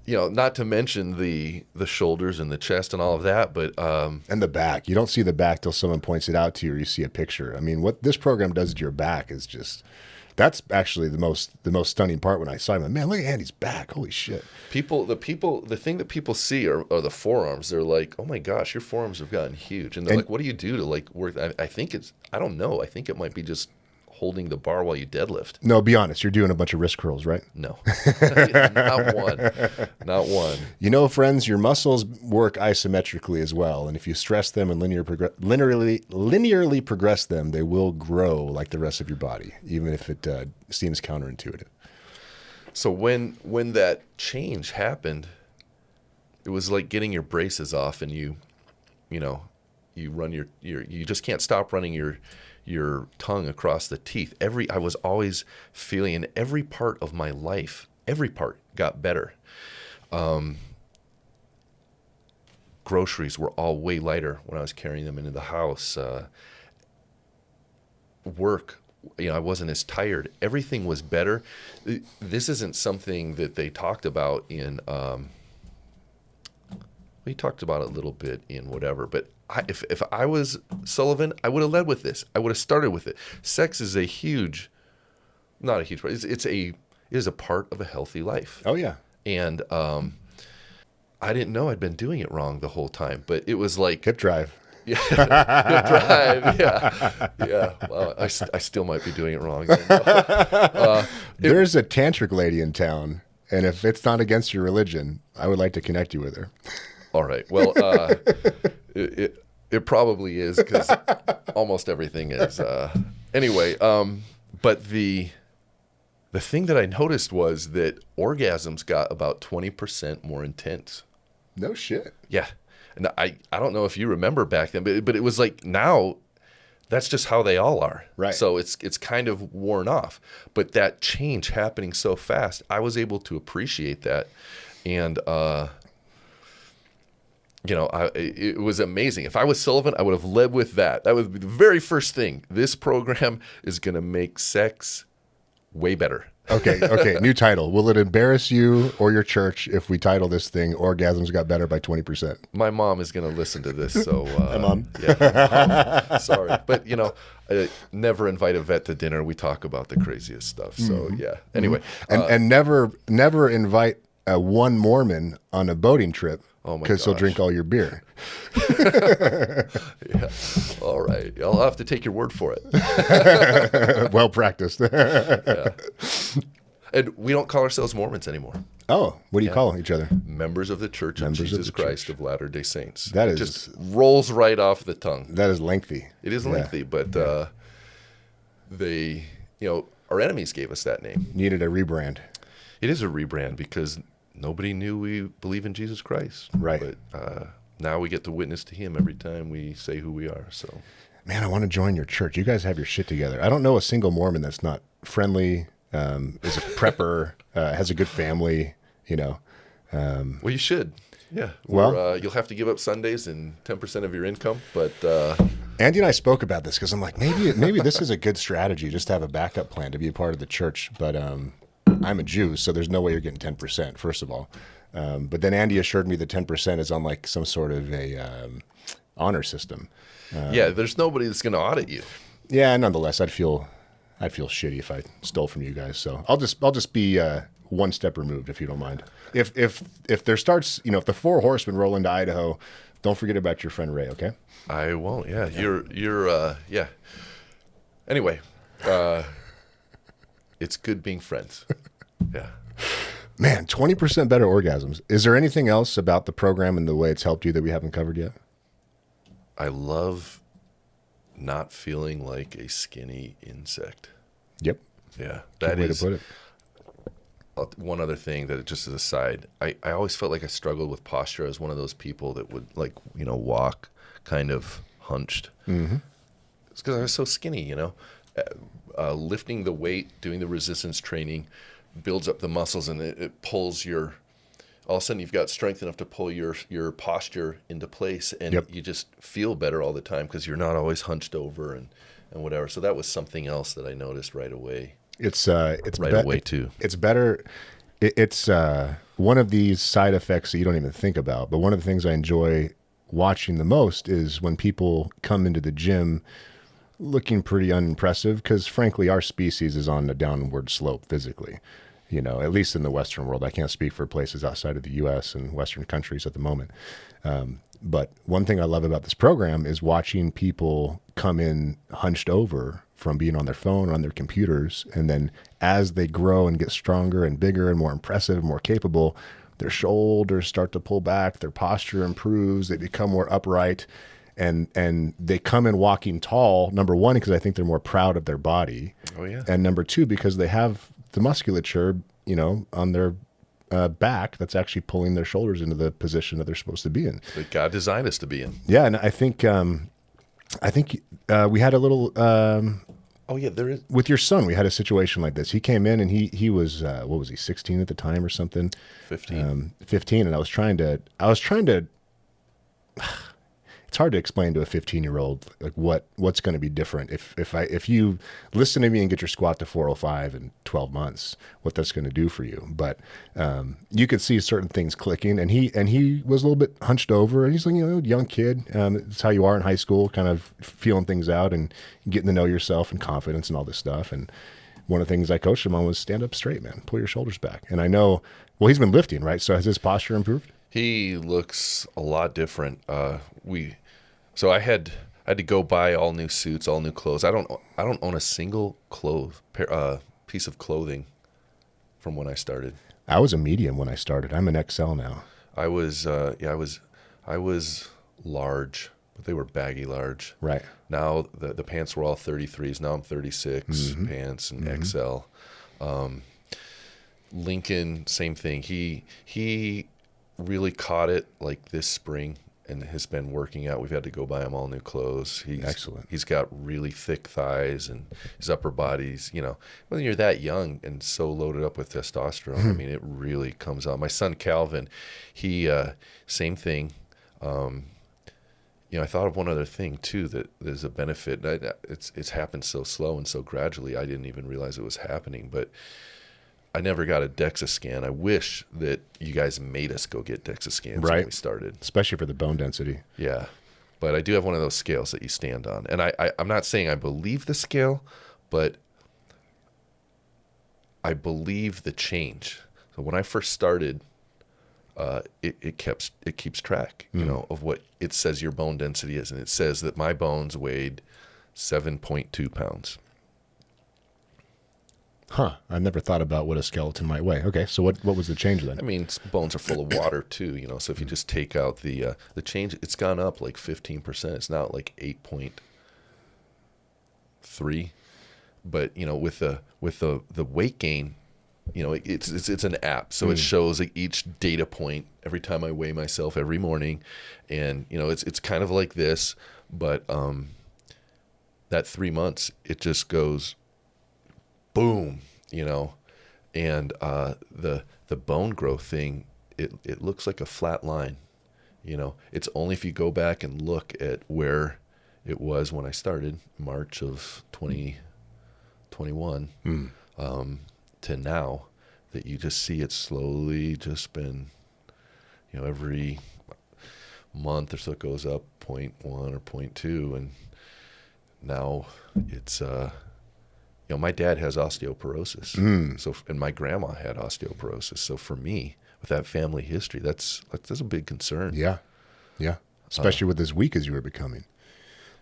not to mention the shoulders and the chest and all of that, but And the back. You don't see the back till someone points it out to you or you see a picture. I mean, what this program does to your back is just... That's actually the most stunning part when I saw him. Like, man, look at Andy's back. Holy shit. The thing that people see are the forearms. They're like, oh my gosh, your forearms have gotten huge. And they're like, what do you do to like work? I think I don't know. I think it might be just holding the bar while you deadlift. No, be honest. You're doing a bunch of wrist curls, right? No, not one. Not one. Friends, your muscles work isometrically as well. And if you stress them and linearly progress them, they will grow like the rest of your body, even if it seems counterintuitive. So when that change happened, it was like getting your braces off, and you run your you just can't stop running your tongue across the teeth. I was always feeling in every part of my life, every part got better. Groceries were all way lighter when I was carrying them into the house. Work, I wasn't as tired. Everything was better. This isn't something that they talked about in, we talked about it a little bit in whatever, but if I was Sullivan, I would have led with this. I would have started with it. Sex is not a huge part. It is a part of a healthy life. Oh yeah. And I didn't know I'd been doing it wrong the whole time, but it was like hip drive. Yeah, hip drive. Yeah. Well, I still might be doing it wrong. There's a tantric lady in town, and if it's not against your religion, I would like to connect you with her. All right. Well, it probably is, because almost everything is. Anyway, but the thing that I noticed was that orgasms got about 20% more intense. No shit. Yeah. And I don't know if you remember back then, but it was like, now that's just how they all are. Right. So it's kind of worn off. But that change happening so fast, I was able to appreciate that. And it was amazing. If I was Sullivan, I would have led with that. That would be the very first thing. This program is going to make sex way better. Okay. New title. Will it embarrass you or your church if we title this thing "Orgasms Got Better by 20%"? My mom is going to listen to this, so Hi, Mom. Yeah, sorry, but never invite a vet to dinner. We talk about the craziest stuff. So yeah. Anyway, and never invite one Mormon on a boating trip. Oh my because he'll gosh. drink all your beer. Yeah. All right. I'll have to take your word for it. Well practiced. Yeah. And we don't call ourselves Mormons anymore. Oh, what do you call each other? Members of the Church of Jesus Christ of Latter-day Saints. That is just rolls right off the tongue. That is lengthy. It is lengthy, but they, our enemies gave us that name. Needed a rebrand. It is a rebrand because nobody knew we believe in Jesus Christ. Right. But now we get to witness to him every time we say who we are. So, man, I want to join your church. You guys have your shit together. I don't know a single Mormon that's not friendly, is a prepper, has a good family, well, you should. Yeah. Well, you'll have to give up Sundays and 10% of your income, but Andy and I spoke about this because I'm like, maybe this is a good strategy, just to have a backup plan to be a part of the church. But I'm a Jew, so there's no way you're getting 10%, first of all. But then Andy assured me that 10% is on like some sort of a honor system. Yeah, there's nobody that's going to audit you. Yeah, nonetheless, I'd feel shitty if I stole from you guys. So I'll just be one step removed, if you don't mind. If there starts, if the 4 horsemen roll into Idaho, don't forget about your friend Ray, okay? I won't. Yeah, you're yeah. Anyway, it's good being friends. Yeah. Man, 20% better orgasms. Is there anything else about the program and the way it's helped you that we haven't covered yet? I love not feeling like a skinny insect. Yep. Yeah, Good way to put it. One other thing that just as a side, I always felt like I struggled with posture. I was one of those people that would walk kind of hunched. Mm-hmm. It's because I was so skinny, lifting the weight, doing the resistance training builds up the muscles, and it pulls all of a sudden you've got strength enough to pull your posture into place, and you just feel better all the time because you're not always hunched over and whatever. So that was something else that I noticed right away. It's away too. It's better. It's one of these side effects that you don't even think about. But one of the things I enjoy watching the most is when people come into the gym looking pretty unimpressive, because frankly, our species is on a downward slope physically. At least in the Western world. I can't speak for places outside of the U.S. and Western countries at the moment. But one thing I love about this program is watching people come in hunched over from being on their phone or on their computers. And then as they grow and get stronger and bigger and more impressive, more capable, their shoulders start to pull back, their posture improves, they become more upright, and they come in walking tall, number one, because I think they're more proud of their body. Oh, yeah. And number two, because they have the musculature, on their back that's actually pulling their shoulders into the position that they're supposed to be in. That God designed us to be in. Yeah, and I think we had a little. Oh yeah, there is. With your son, we had a situation like this. He came in and he was what was he, 16 at the time or something? 15. 15, and I was trying to. It's hard to explain to a 15-year-old like what's going to be different if you listen to me and get your squat to 405 in 12 months, what that's going to do for you. But you could see certain things clicking, and he was a little bit hunched over, and he's like young kid. It's how you are in high school, kind of feeling things out and getting to know yourself and confidence and all this stuff. And one of the things I coached him on was stand up straight, man, pull your shoulders back. And I know, well, he's been lifting, right? So has his posture improved? He looks a lot different. So I had to go buy all new suits, all new clothes. I don't own a single piece of clothing from when I started. I was a medium when I started. I'm an XL now. I was large, but they were baggy large. Right. Now the pants were all 33s. Now I'm 36 pants and XL. Lincoln, same thing. He really caught it like this spring and has been working out. We've had to go buy him all new clothes. Excellent. He's got really thick thighs, and his upper body's, when you're that young and so loaded up with testosterone, I mean, it really comes out. My son Calvin, he same thing. I thought of one other thing too that there's a benefit. It's happened so slow and so gradually. I didn't even realize it was happening, but I never got a DEXA scan. I wish that you guys made us go get DEXA scans when we started. Especially for the bone density. Yeah. But I do have one of those scales that you stand on. And I'm not saying I believe the scale, but I believe the change. So when I first started, it keeps track, of what it says your bone density is. And it says that my bones weighed 7.2 pounds. Huh. I never thought about what a skeleton might weigh. Okay, so what was the change then? I mean, bones are full of water too, so if you just take out the change, it's gone up like 15%. It's now like 8.3. But, with the weight gain, it's an app. So it shows like each data point every time I weigh myself every morning. And, it's kind of like this, but that 3 months, it just goes boom, and the bone growth thing, it looks like a flat line, it's only if you go back and look at where it was when I started March of 2021 to now, that you just see it slowly just been, every month or so it goes up 0.1 or 0.2, and now it's my dad has osteoporosis. So, and my grandma had osteoporosis. So for me, with that family history, that's a big concern. Yeah. Especially with as weak as you were becoming.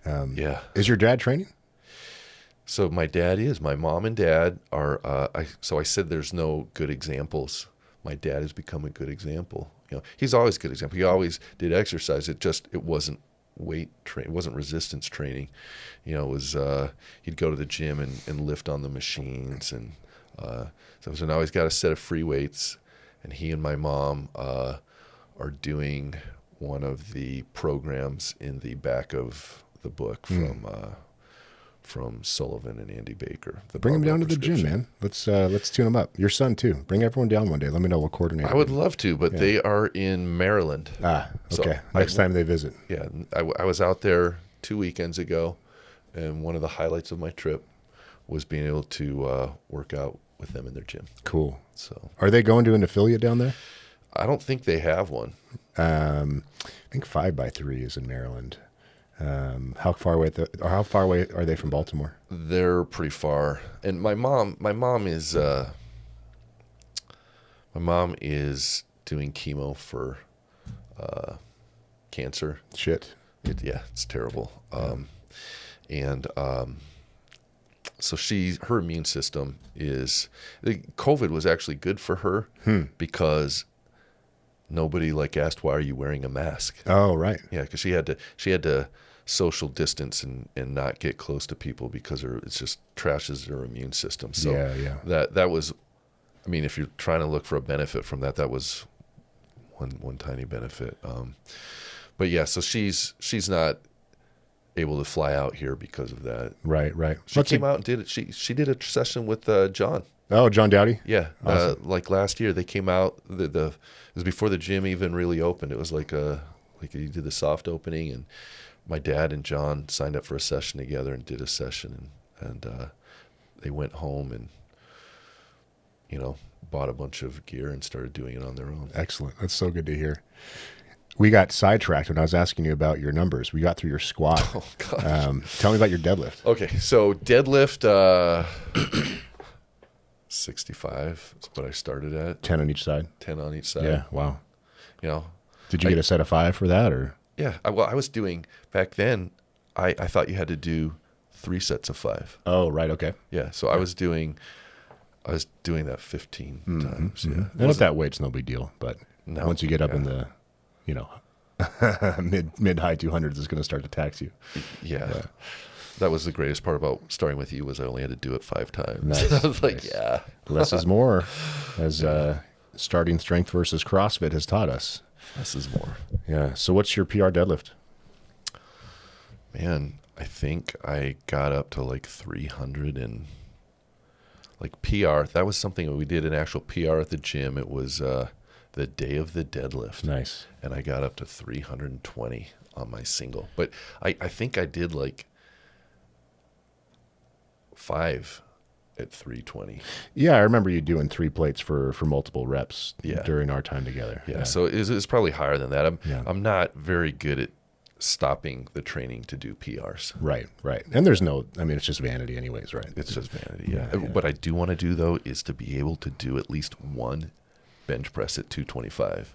Yeah. Is your dad training? So my dad is. My mom and dad are. So I said there's no good examples. My dad has become a good example. He's always a good example. He always did exercise. It wasn't weight training. It wasn't resistance training. It was he'd go to the gym and lift on the machines, and so now he's got a set of free weights, and he and my mom are doing one of the programs in the back of the book from Sullivan and Andy Baker. Bring him down to the gym, man. Let's tune him up. Your son too. Bring everyone down one day. Let me know. We'll coordinate. I would love to, but they are in Maryland. Okay. So next time they visit. Yeah, I was out there 2 weekends ago, and one of the highlights of my trip was being able to work out with them in their gym. Cool. So, are they going to an affiliate down there? I don't think they have one. I think 5x3 is in Maryland. How far away are they from Baltimore? They're pretty far. And my mom is doing chemo for cancer. Shit. It's terrible. So her immune system COVID was actually good for her because nobody asked, why are you wearing a mask? Oh, right. Yeah, because she had to social distance and not get close to people because it's just trashes her immune system. So that was, if you're trying to look for a benefit from that was one tiny benefit. But yeah, so she's not able to fly out here because of that. Right. She came out and did it. She did a session with John. Oh, John Dowdy? Yeah. Awesome. Last year they came out, it was before the gym even really opened. It was like you did the soft opening, and my dad and John signed up for a session together and did a session, and they went home and, bought a bunch of gear and started doing it on their own. Excellent. That's so good to hear. We got sidetracked when I was asking you about your numbers. We got through your squat. Oh, gosh. Tell me about your deadlift. Okay, so deadlift, 65 is what I started at. 10 on each side? 10 on each side. Yeah, wow. Did you get a set of 5 for that, or? Yeah, I was doing, back then, I thought you had to do 3 sets of 5. Oh, right, okay. Yeah, so I was doing that 15 times. Yeah. And if that weight's no big deal, but once you get up in the, mid high 200s, it's going to start to tax you. Yeah. That was the greatest part about starting with you was I only had to do it 5 times. Nice, I was like, yeah. Less is more, as starting strength versus CrossFit has taught us. Less is more. Yeah. So what's your PR deadlift? Man, I think I got up to 300 and PR. That was something that we did, an actual PR at the gym. It was the day of the deadlift. Nice. And I got up to 320 on my single. But I think I did 5 at 320. Yeah, I remember you doing 3 plates for multiple reps during our time together. Yeah, so it's probably higher than that. I'm not very good at stopping the training to do PRs. Right. And there's it's just vanity anyways, right? It's just vanity, yeah. What I do want to do, though, is to be able to do at least one bench press at 225.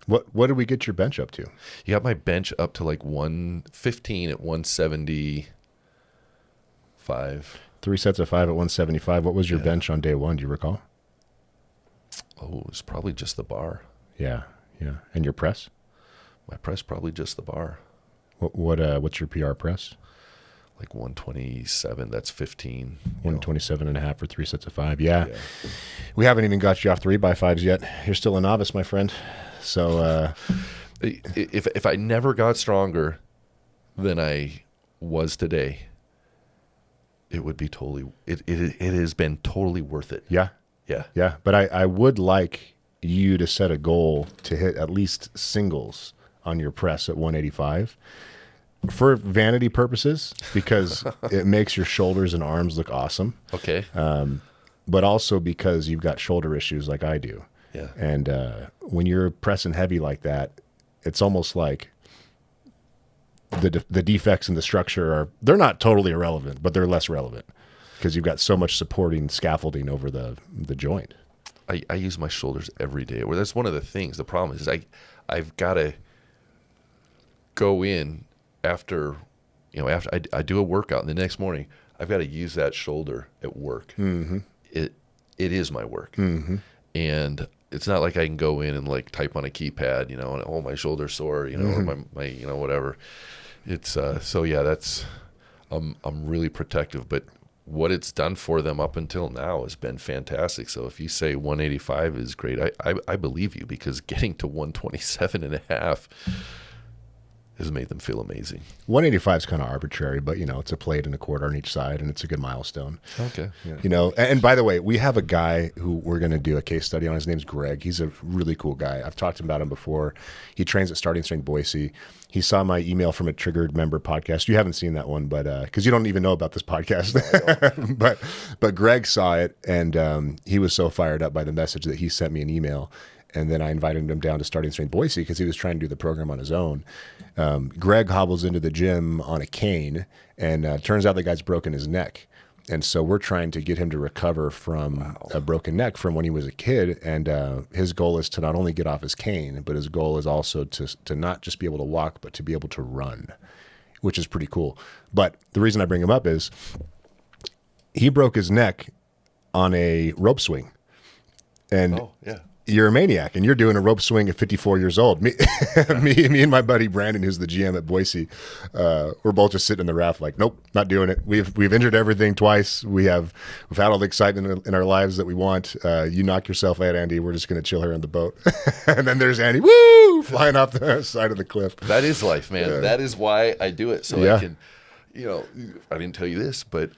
What did we get your bench up to? You got my bench up to 115 at 175. 3 sets of 5 at 175. What was your bench on day 1? Do you recall? Oh, it was probably just the bar. Yeah. And your press? My press, probably just the bar. What's your PR press? 127. That's 15. 127 and a half for 3 sets of 5. Yeah. We haven't even got you off 3x5s yet. You're still a novice, my friend. So if I never got stronger than I was today, it would be it has been totally worth it. Yeah. But I would like you to set a goal to hit at least singles on your press at 185 for vanity purposes, because it makes your shoulders and arms look awesome. Okay. but also because you've got shoulder issues like I do. Yeah. And when you're pressing heavy like that, it's almost like the defects in the structure they're not totally irrelevant, but they're less relevant because you've got so much supporting scaffolding over the joint. I use my shoulders every day. Well, that's one of the things. The problem is I've got to go in after I do a workout, and the next morning I've got to use that shoulder at work. Mm-hmm. It is my work. Mm-hmm. And it's not like I can go in and like type on a keypad, and my shoulder's sore, Mm-hmm. or my whatever. It's so yeah, that's I'm really protective, but what it's done for them up until now has been fantastic. So if you say 185 is great, I believe you, because getting to 127 and a half has made them feel amazing. 185 is kind of arbitrary, but it's a plate and a quarter on each side, and it's a good milestone. Okay. Yeah. And by the way, we have a guy who we're going to do a case study on. His name's Greg. He's a really cool guy. I've talked about him before. He trains at Starting Strength Boise. He saw my email from a Triggered member podcast. You haven't seen that one, but because you don't even know about this podcast. but Greg saw it, and he was so fired up by the message that he sent me an email. And then I invited him down to Starting Strength Boise because he was trying to do the program on his own. Greg hobbles into the gym on a cane, and turns out the guy's broken his neck. And so we're trying to get him to recover from a broken neck from when he was a kid. And his goal is to not only get off his cane, but his goal is also to not just be able to walk, but to be able to run, which is pretty cool. But the reason I bring him up is he broke his neck on a rope swing. And you're a maniac, and you're doing a rope swing at 54 years old. Me and my buddy Brandon, who's the GM at Boise, we're both just sitting in the raft like, nope, not doing it. We've injured everything twice. We've had all the excitement in our lives that we want. You knock yourself out, Andy. We're just going to chill here on the boat. And then there's Andy, flying off the side of the cliff. That is life, man. That is why I do it. So I can, I didn't tell you this, but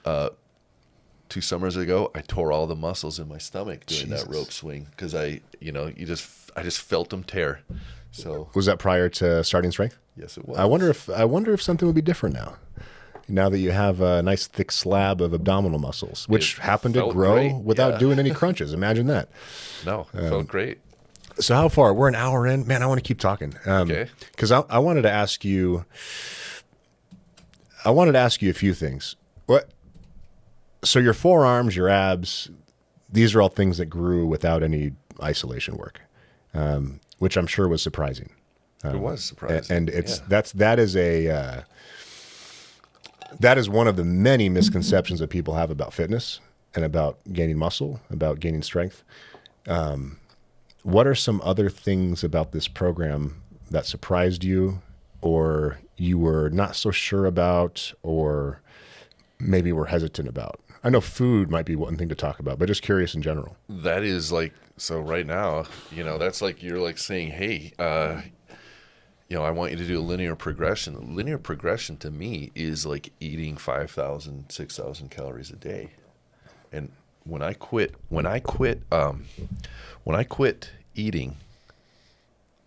2 summers ago, I tore all the muscles in my stomach doing that rope swing because I just felt them tear. So was that prior to Starting Strength? Yes, it was. I wonder if something would be different now that you have a nice thick slab of abdominal muscles, which happen to grow without doing any crunches. Imagine that. No, it felt great. So how far? We're an hour in. Man, I want to keep talking. Okay. Because I wanted to ask you. I wanted to ask you a few things. So your forearms, your abs, these are all things that grew without any isolation work, which I'm sure was surprising. It was surprising, and that is one of the many misconceptions that people have about fitness and about gaining muscle, about gaining strength. What are some other things about this program that surprised you, or you were not so sure about, or maybe were hesitant about? I know food might be one thing to talk about, but just curious in general. That is like, so right now, that's like, you're like saying, hey, I want you to do a linear progression. Linear progression to me is like eating 5,000, 6,000 calories a day. And when I quit eating,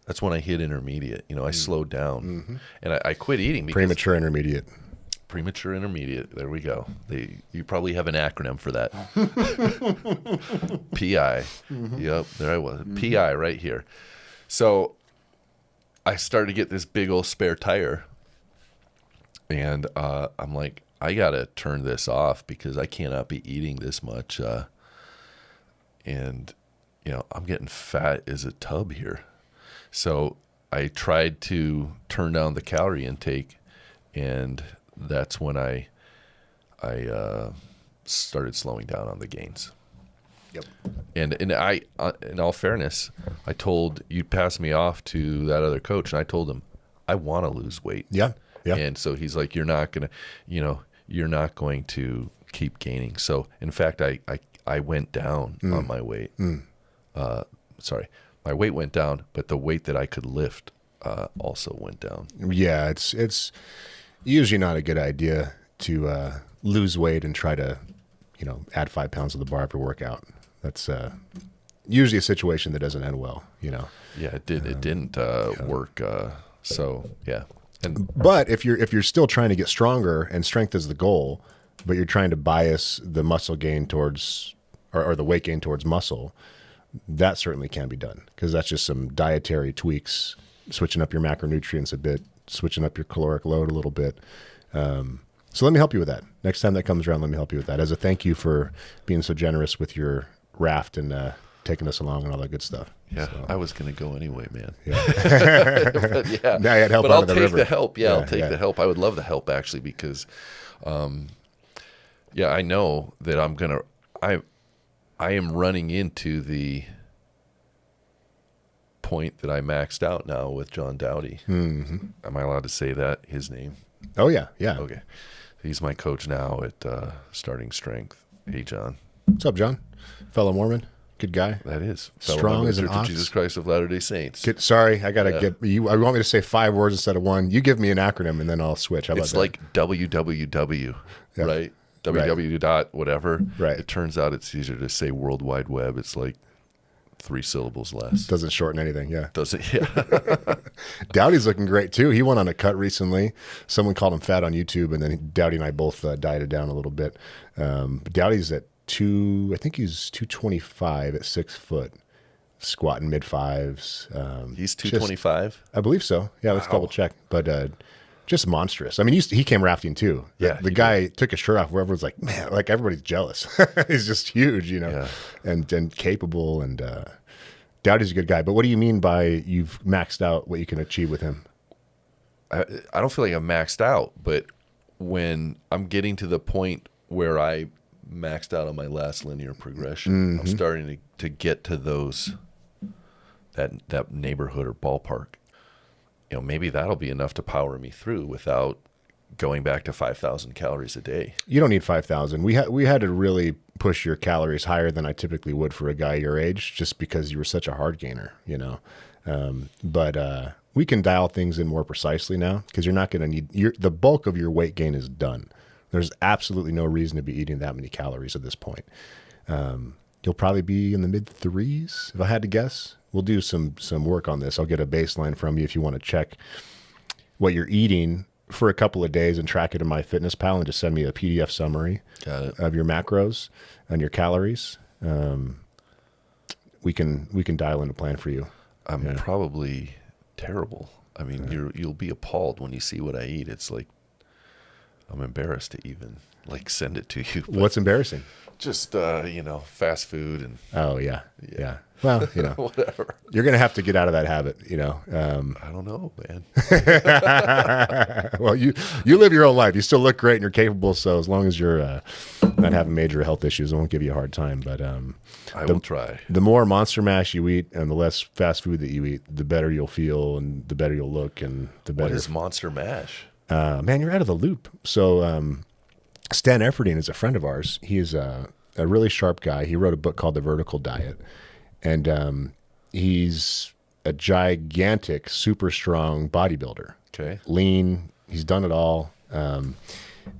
that's when I hit intermediate. I slowed down, and I quit eating because premature intermediate. Premature intermediate. There we go. You probably have an acronym for that. PI. Yep, there I was. PI right here. So I started to get this big old spare tire, and I'm like, I gotta turn this off because I cannot be eating this much. And I'm getting fat as a tub here. So I tried to turn down the calorie intake, and that's when I started slowing down on the gains. Yep. And I, in all fairness, I told, you passed me off to that other coach, and I told him, I want to lose weight. Yeah. Yeah. And so he's like, you're not going to keep gaining. So in fact, I went down on my weight. My weight went down, but the weight that I could lift also went down. Yeah. It's usually not a good idea to lose weight and try to, add 5 pounds to the bar after workout. That's usually a situation that doesn't end well, Yeah, it didn't work. So yeah. But if you're still trying to get stronger and strength is the goal, but you're trying to bias the muscle gain towards or the weight gain towards muscle, that certainly can be done, because that's just some dietary tweaks, switching up your macronutrients a bit, switching up your caloric load a little bit. So let me help you with that. Next time that comes around, let me help you with that as a thank you for being so generous with your raft and taking us along and all that good stuff. Yeah, so. I was going to go anyway, man. Yeah. But yeah, now you had help but out I'll of the take river. the help. Yeah, I'll take the help. I would love the help, actually, because, I know that I am running into the point that I maxed out now with John Dowdy. Mm-hmm. Am I allowed to say that, his name? Oh, yeah. Yeah. Okay. He's my coach now at Starting Strength. Hey, John. What's up, John? Fellow Mormon. Good guy. That is. Strong as an Church of ox. Jesus Christ of Latter-day Saints. Sorry, I got to get you. I want me to say 5 words instead of 1. You give me an acronym and then I'll switch. How about It's that? like www, right? www dot whatever. Right. It turns out it's easier to say World Wide Web. It's like 3 syllables less. Doesn't shorten anything, yeah. Does it? Yeah. Dowdy's looking great, too. He went on a cut recently. Someone called him fat on YouTube, and then Dowdy and I both dieted down a little bit. But Dowdy's at I think he's 225 at 6 foot, squatting mid-fives. He's 225? I believe so. Yeah, let's double check. But just monstrous. I mean, he came rafting, too. Yeah, The guy took his shirt off where everyone's like, man, like everybody's jealous. He's just huge, and capable, and Dowdy's a good guy. But what do you mean by you've maxed out what you can achieve with him? I don't feel like I'm maxed out, but when I'm getting to the point where I maxed out on my last linear progression, I'm starting to get to that neighborhood or ballpark. Maybe that'll be enough to power me through without going back to 5,000 calories a day. You don't need 5,000. We had to really push your calories higher than I typically would for a guy your age, just because you were such a hard gainer, But we can dial things in more precisely now, because you're not going to need the bulk of your weight gain is done. There's absolutely no reason to be eating that many calories at this point. You'll probably be in the mid-3s, if I had to guess. We'll do some work on this. I'll get a baseline from you if you want to check what you're eating for a couple of days and track it in MyFitnessPal, and just send me a PDF summary of your macros and your calories. We can dial in a plan for you. I'm probably terrible. I mean, you'll be appalled when you see what I eat. It's like I'm embarrassed to even send it to you. What's embarrassing? Just fast food and yeah. Well, whatever. You're gonna have to get out of that habit. I don't know, man. Well, you live your own life. You still look great and you're capable. So as long as you're not having major health issues, I won't give you a hard time. But I will try. The more Monster Mash you eat and the less fast food that you eat, the better you'll feel and the better you'll look and the better. What is Monster Mash? Man, you're out of the loop. So Stan Efferding is a friend of ours. He is a really sharp guy. He wrote a book called The Vertical Diet. And he's a gigantic, super strong bodybuilder. Okay. Lean. He's done it all. And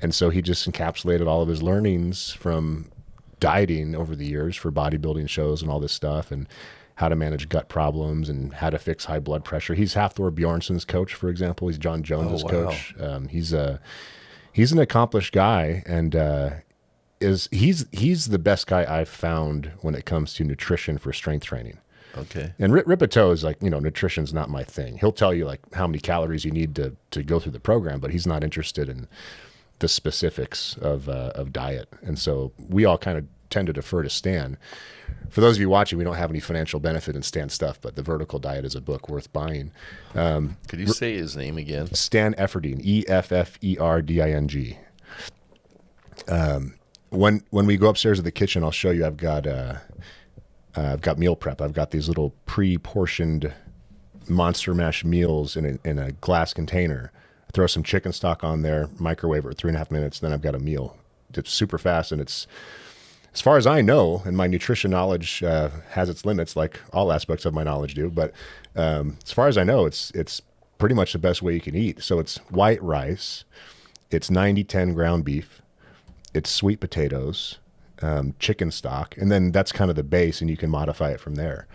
so he just encapsulated all of his learnings from dieting over the years for bodybuilding shows and all this stuff, and how to manage gut problems and how to fix high blood pressure. He's Hafthor Bjornsson's coach, for example. He's John Jones's coach. He's an accomplished guy, and he's the best guy I've found when it comes to nutrition for strength training. Okay. And Rippetoe is like, nutrition's not my thing. He'll tell you how many calories you need to go through the program, but he's not interested in the specifics of diet. And so we all kind of tend to defer to Stan. For those of you watching, we don't have any financial benefit in Stan's stuff, but The Vertical Diet is a book worth buying. Could you say his name again? Stan Efferding, Efferding. When we go upstairs to the kitchen, I'll show you. I've got meal prep. I've got these little pre-portioned Monster Mash meals in a glass container. I throw some chicken stock on there, microwave it for 3.5 minutes, then I've got a meal. It's super fast, and it's, as far as I know, and my nutrition knowledge has its limits, like all aspects of my knowledge do, but as far as I know, it's pretty much the best way you can eat. So it's white rice, it's 90-10 ground beef, it's sweet potatoes, chicken stock, and then that's kind of the base, and you can modify it from there.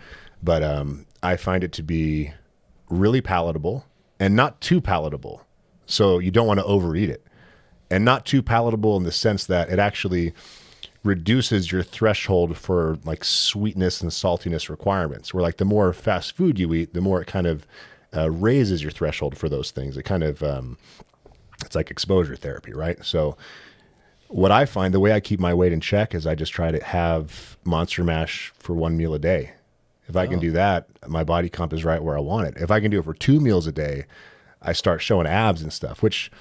But I find it to be really palatable and not too palatable. So you don't want to overeat it, and not too palatable in the sense that it actually reduces your threshold for like sweetness and saltiness requirements. Where like the more fast food you eat, the more it kind of raises your threshold for those things. It kind of it's like exposure therapy, right? So what I find, the way I keep my weight in check is I just try to have Monster Mash for 1 meal a day. If I can do that, my body comp is right where I want it. If I can do it for 2 meals a day, I start showing abs and stuff, which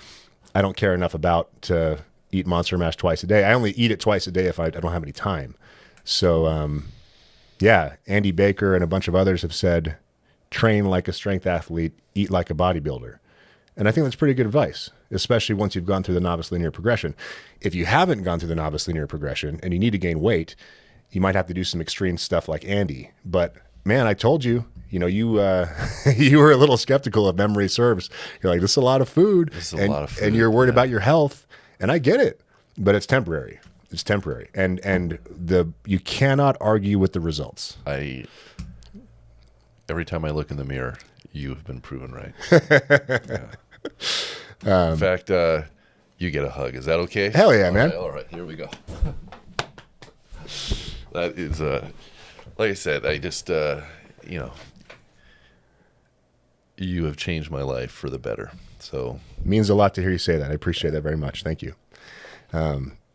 I don't care enough about to eat Monster Mash twice a day. I only eat it twice a day if I don't have any time. So, yeah, Andy Baker and a bunch of others have said, train like a strength athlete, eat like a bodybuilder. And I think that's pretty good advice, especially once you've gone through the novice linear progression. If you haven't gone through the novice linear progression and you need to gain weight, you might have to do some extreme stuff like Andy. But man, I told you, you you were a little skeptical if memory serves. You're like, this is a lot of food. This is a lot of food. And you're worried about your health. And I get it, but it's temporary. It's temporary. And you cannot argue with the results. Every time I look in the mirror, you have been proven right. Yeah. In fact, you get a hug. Is that okay? Hell yeah, man. All right, here we go. That is, like I said, I just, you have changed my life for the better. So it means a lot to hear you say that. I appreciate that very much. Thank you.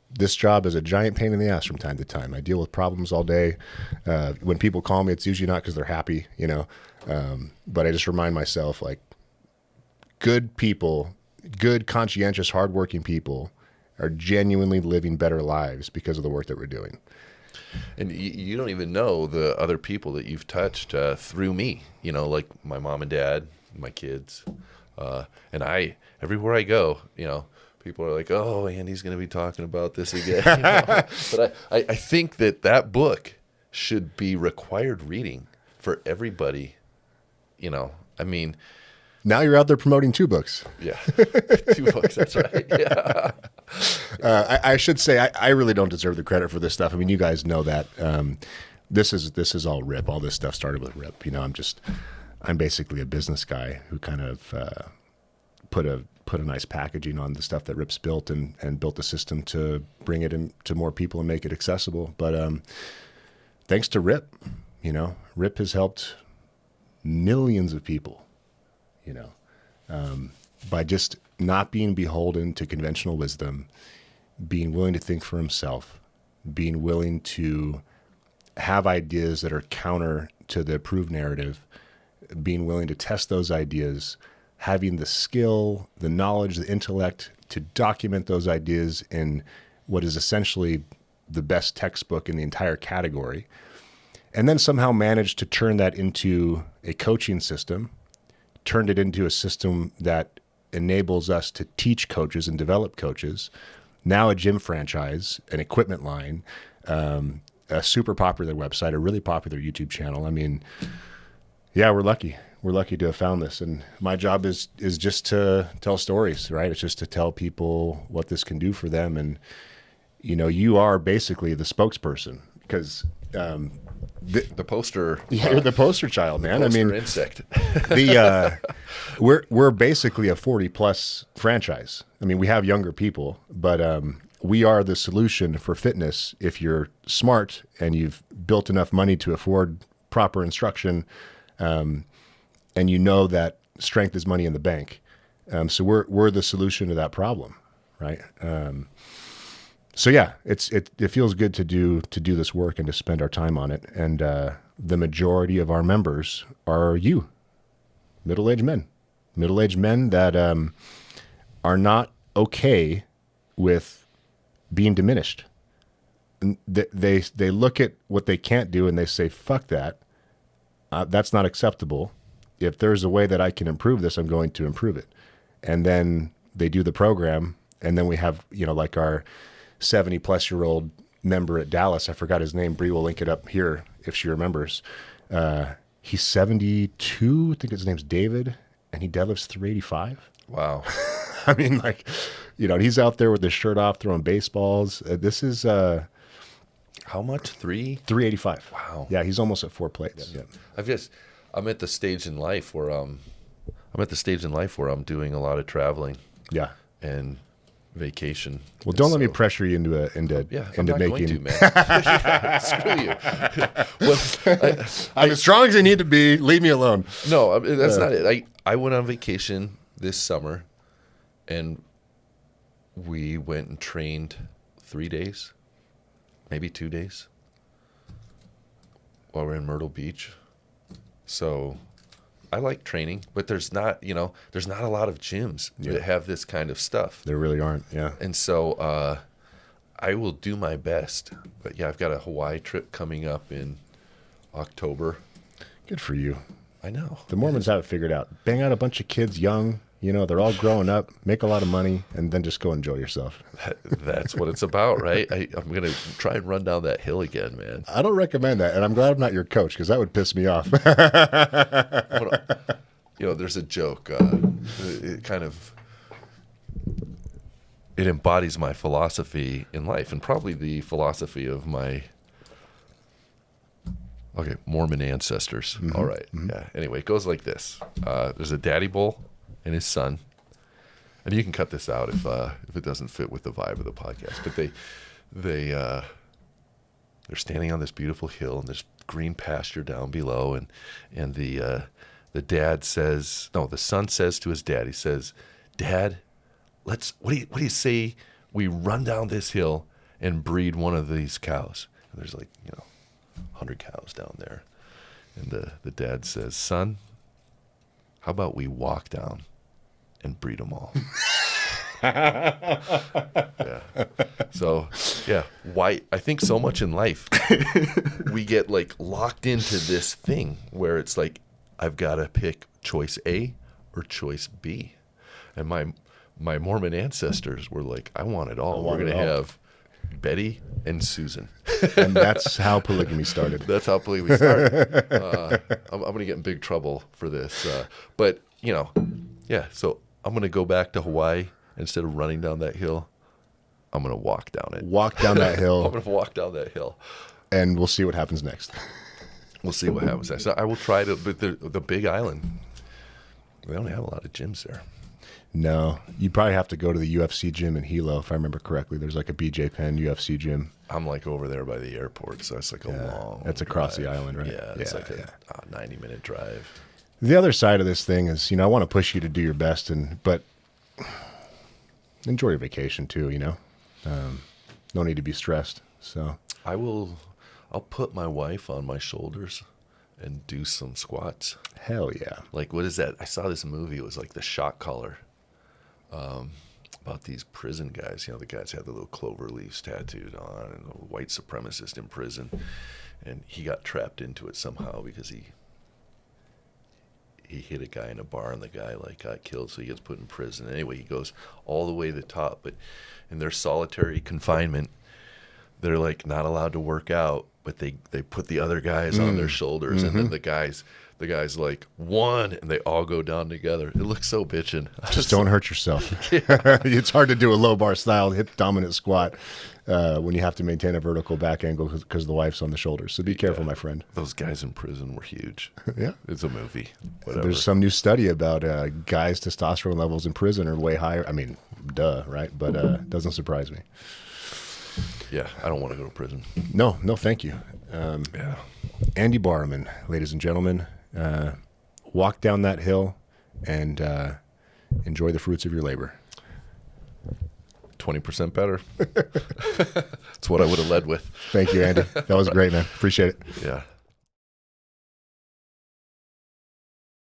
This job is a giant pain in the ass from time to time. I deal with problems all day. When people call me, it's usually not because they're happy, but I just remind myself, like, good people, good, conscientious, hardworking people are genuinely living better lives because of the work that we're doing. And you don't even know the other people that you've touched through me, like my mom and dad, my kids. And everywhere I go, people are like, oh, Andy's going to be talking about this again. But I think that book should be required reading for everybody. I mean, now you're out there promoting 2 books. Yeah, 2 books. That's right. Yeah. I should say I really don't deserve the credit for this stuff. I mean, you guys know that. This is all Rip. All this stuff started with Rip. I'm basically a business guy who kind of put a nice packaging on the stuff that Rip's built and built a system to bring it to more people and make it accessible. But thanks to Rip, Rip has helped millions of people, by just not being beholden to conventional wisdom, being willing to think for himself, being willing to have ideas that are counter to the approved narrative, being willing to test those ideas, having the skill, the knowledge, the intellect to document those ideas in what is essentially the best textbook in the entire category, and then somehow managed to turn that into a coaching system, turned it into a system that enables us to teach coaches and develop coaches, now a gym franchise, an equipment line, a super popular website, a really popular YouTube channel. I mean, yeah, we're lucky. We're lucky to have found this. And my job is just to tell stories, right? It's just to tell people what this can do for them. And, you are basically the spokesperson because the poster. Yeah, you're the poster child, man. Poster insect. We're basically a 40+ franchise. I mean, we have younger people, but we are the solution for fitness if you're smart and you've built enough money to afford proper instruction, and that strength is money in the bank. So we're the solution to that problem, right? So yeah, it feels good to do this work and to spend our time on it. And the majority of our members are you, middle-aged men that are not okay with being diminished. And they look at what they can't do and they say, "Fuck that. That's not acceptable. If there's a way that I can improve this, I'm going to improve it." And then they do the program, and then we have like our 70+-year-old member at Dallas. I forgot his name. Bree will link it up here if she remembers. He's 72. I think his name's David, and he deadlifts 385. Wow. I mean, he's out there with his shirt off throwing baseballs. This is how much? 385. Wow. Yeah, he's almost at 4 plates. Yeah. I'm at the stage in life where I'm doing a lot of traveling. Yeah. And vacation. Well, don't let me pressure you into I'm not making. going to, man. Yeah, screw you. Well, I'm as strong as I need to be. Leave me alone. no, that's not it. I went on vacation this summer, and we went and trained 3 days, maybe 2 days, while we're in Myrtle Beach. So I like training, but there's not a lot of gyms that have this kind of stuff. There really aren't, yeah. And so I will do my best. But yeah, I've got a Hawaii trip coming up in October. Good for you. I know. The Mormons have it figured out. Bang out a bunch of kids young, they're all growing up, make a lot of money, and then just go enjoy yourself. That's what it's about, right? I'm going to try and run down that hill again, man. I don't recommend that, and I'm glad I'm not your coach because that would piss me off. There's a joke. It embodies my philosophy in life, and probably the philosophy of my Mormon ancestors. Mm-hmm. All right. Mm-hmm. Yeah. Anyway, it goes like this. There's a daddy bull and his son. And you can cut this out if it doesn't fit with the vibe of the podcast. But they're standing on this beautiful hill, and there's green pasture down below, and the son says to his dad, he says, "Dad, what do you say we run down this hill and breed one of these cows?" And there's 100 cows down there. And the dad says, "Son, how about we walk down and breed them all?" Yeah. So, yeah, why I think so much in life we get locked into this thing where it's like I've got to pick choice A or choice B. And my Mormon ancestors were like, I want it all. We're going to have Betty and Susan. And that's how polygamy started. That's how polygamy started. I'm going to get in big trouble for this. But, so I'm going to go back to Hawaii. Instead of running down that hill, I'm going to walk down it. Walk down that hill. I'm going to walk down that hill. And we'll see what happens next. We'll see what happens next. I will try to, but the Big Island, they don't have a lot of gyms there. No. You probably have to go to the UFC gym in Hilo, if I remember correctly. There's a BJ Penn UFC gym. I'm over there by the airport, so it's a long That's across drive. the island, right? Yeah, it's a 90-minute drive. The other side of this thing is, I want to push you to do your best, but enjoy your vacation too, no need to be stressed. So I'll put my wife on my shoulders and do some squats. Hell yeah. What is that? I saw this movie. It was the Shot Collar, about these prison guys. The guys had the little clover leaves tattooed on, and a white supremacist in prison, and he got trapped into it somehow because he hit a guy in a bar, and the guy got killed, so he gets put in prison. Anyway, he goes all the way to the top, but in their solitary confinement, they're not allowed to work out, but they put the other guys on their shoulders, and then the guys one, and they all go down together. It looks so bitchin'. Just don't hurt yourself. It's hard to do a low bar style hip dominant squat when you have to maintain a vertical back angle because the wife's on the shoulders. So be careful, my friend. Those guys in prison were huge. Yeah. It's a movie. Whatever. There's some new study about guys' testosterone levels in prison are way higher. I mean, duh, right? But it doesn't surprise me. Yeah, I don't want to go to prison. No, thank you. Yeah. Andy Barman, ladies and gentlemen, walk down that hill and enjoy the fruits of your labor. 20% better. That's what I would have led with. Thank you, Andy. That was great, man. Appreciate it. Yeah.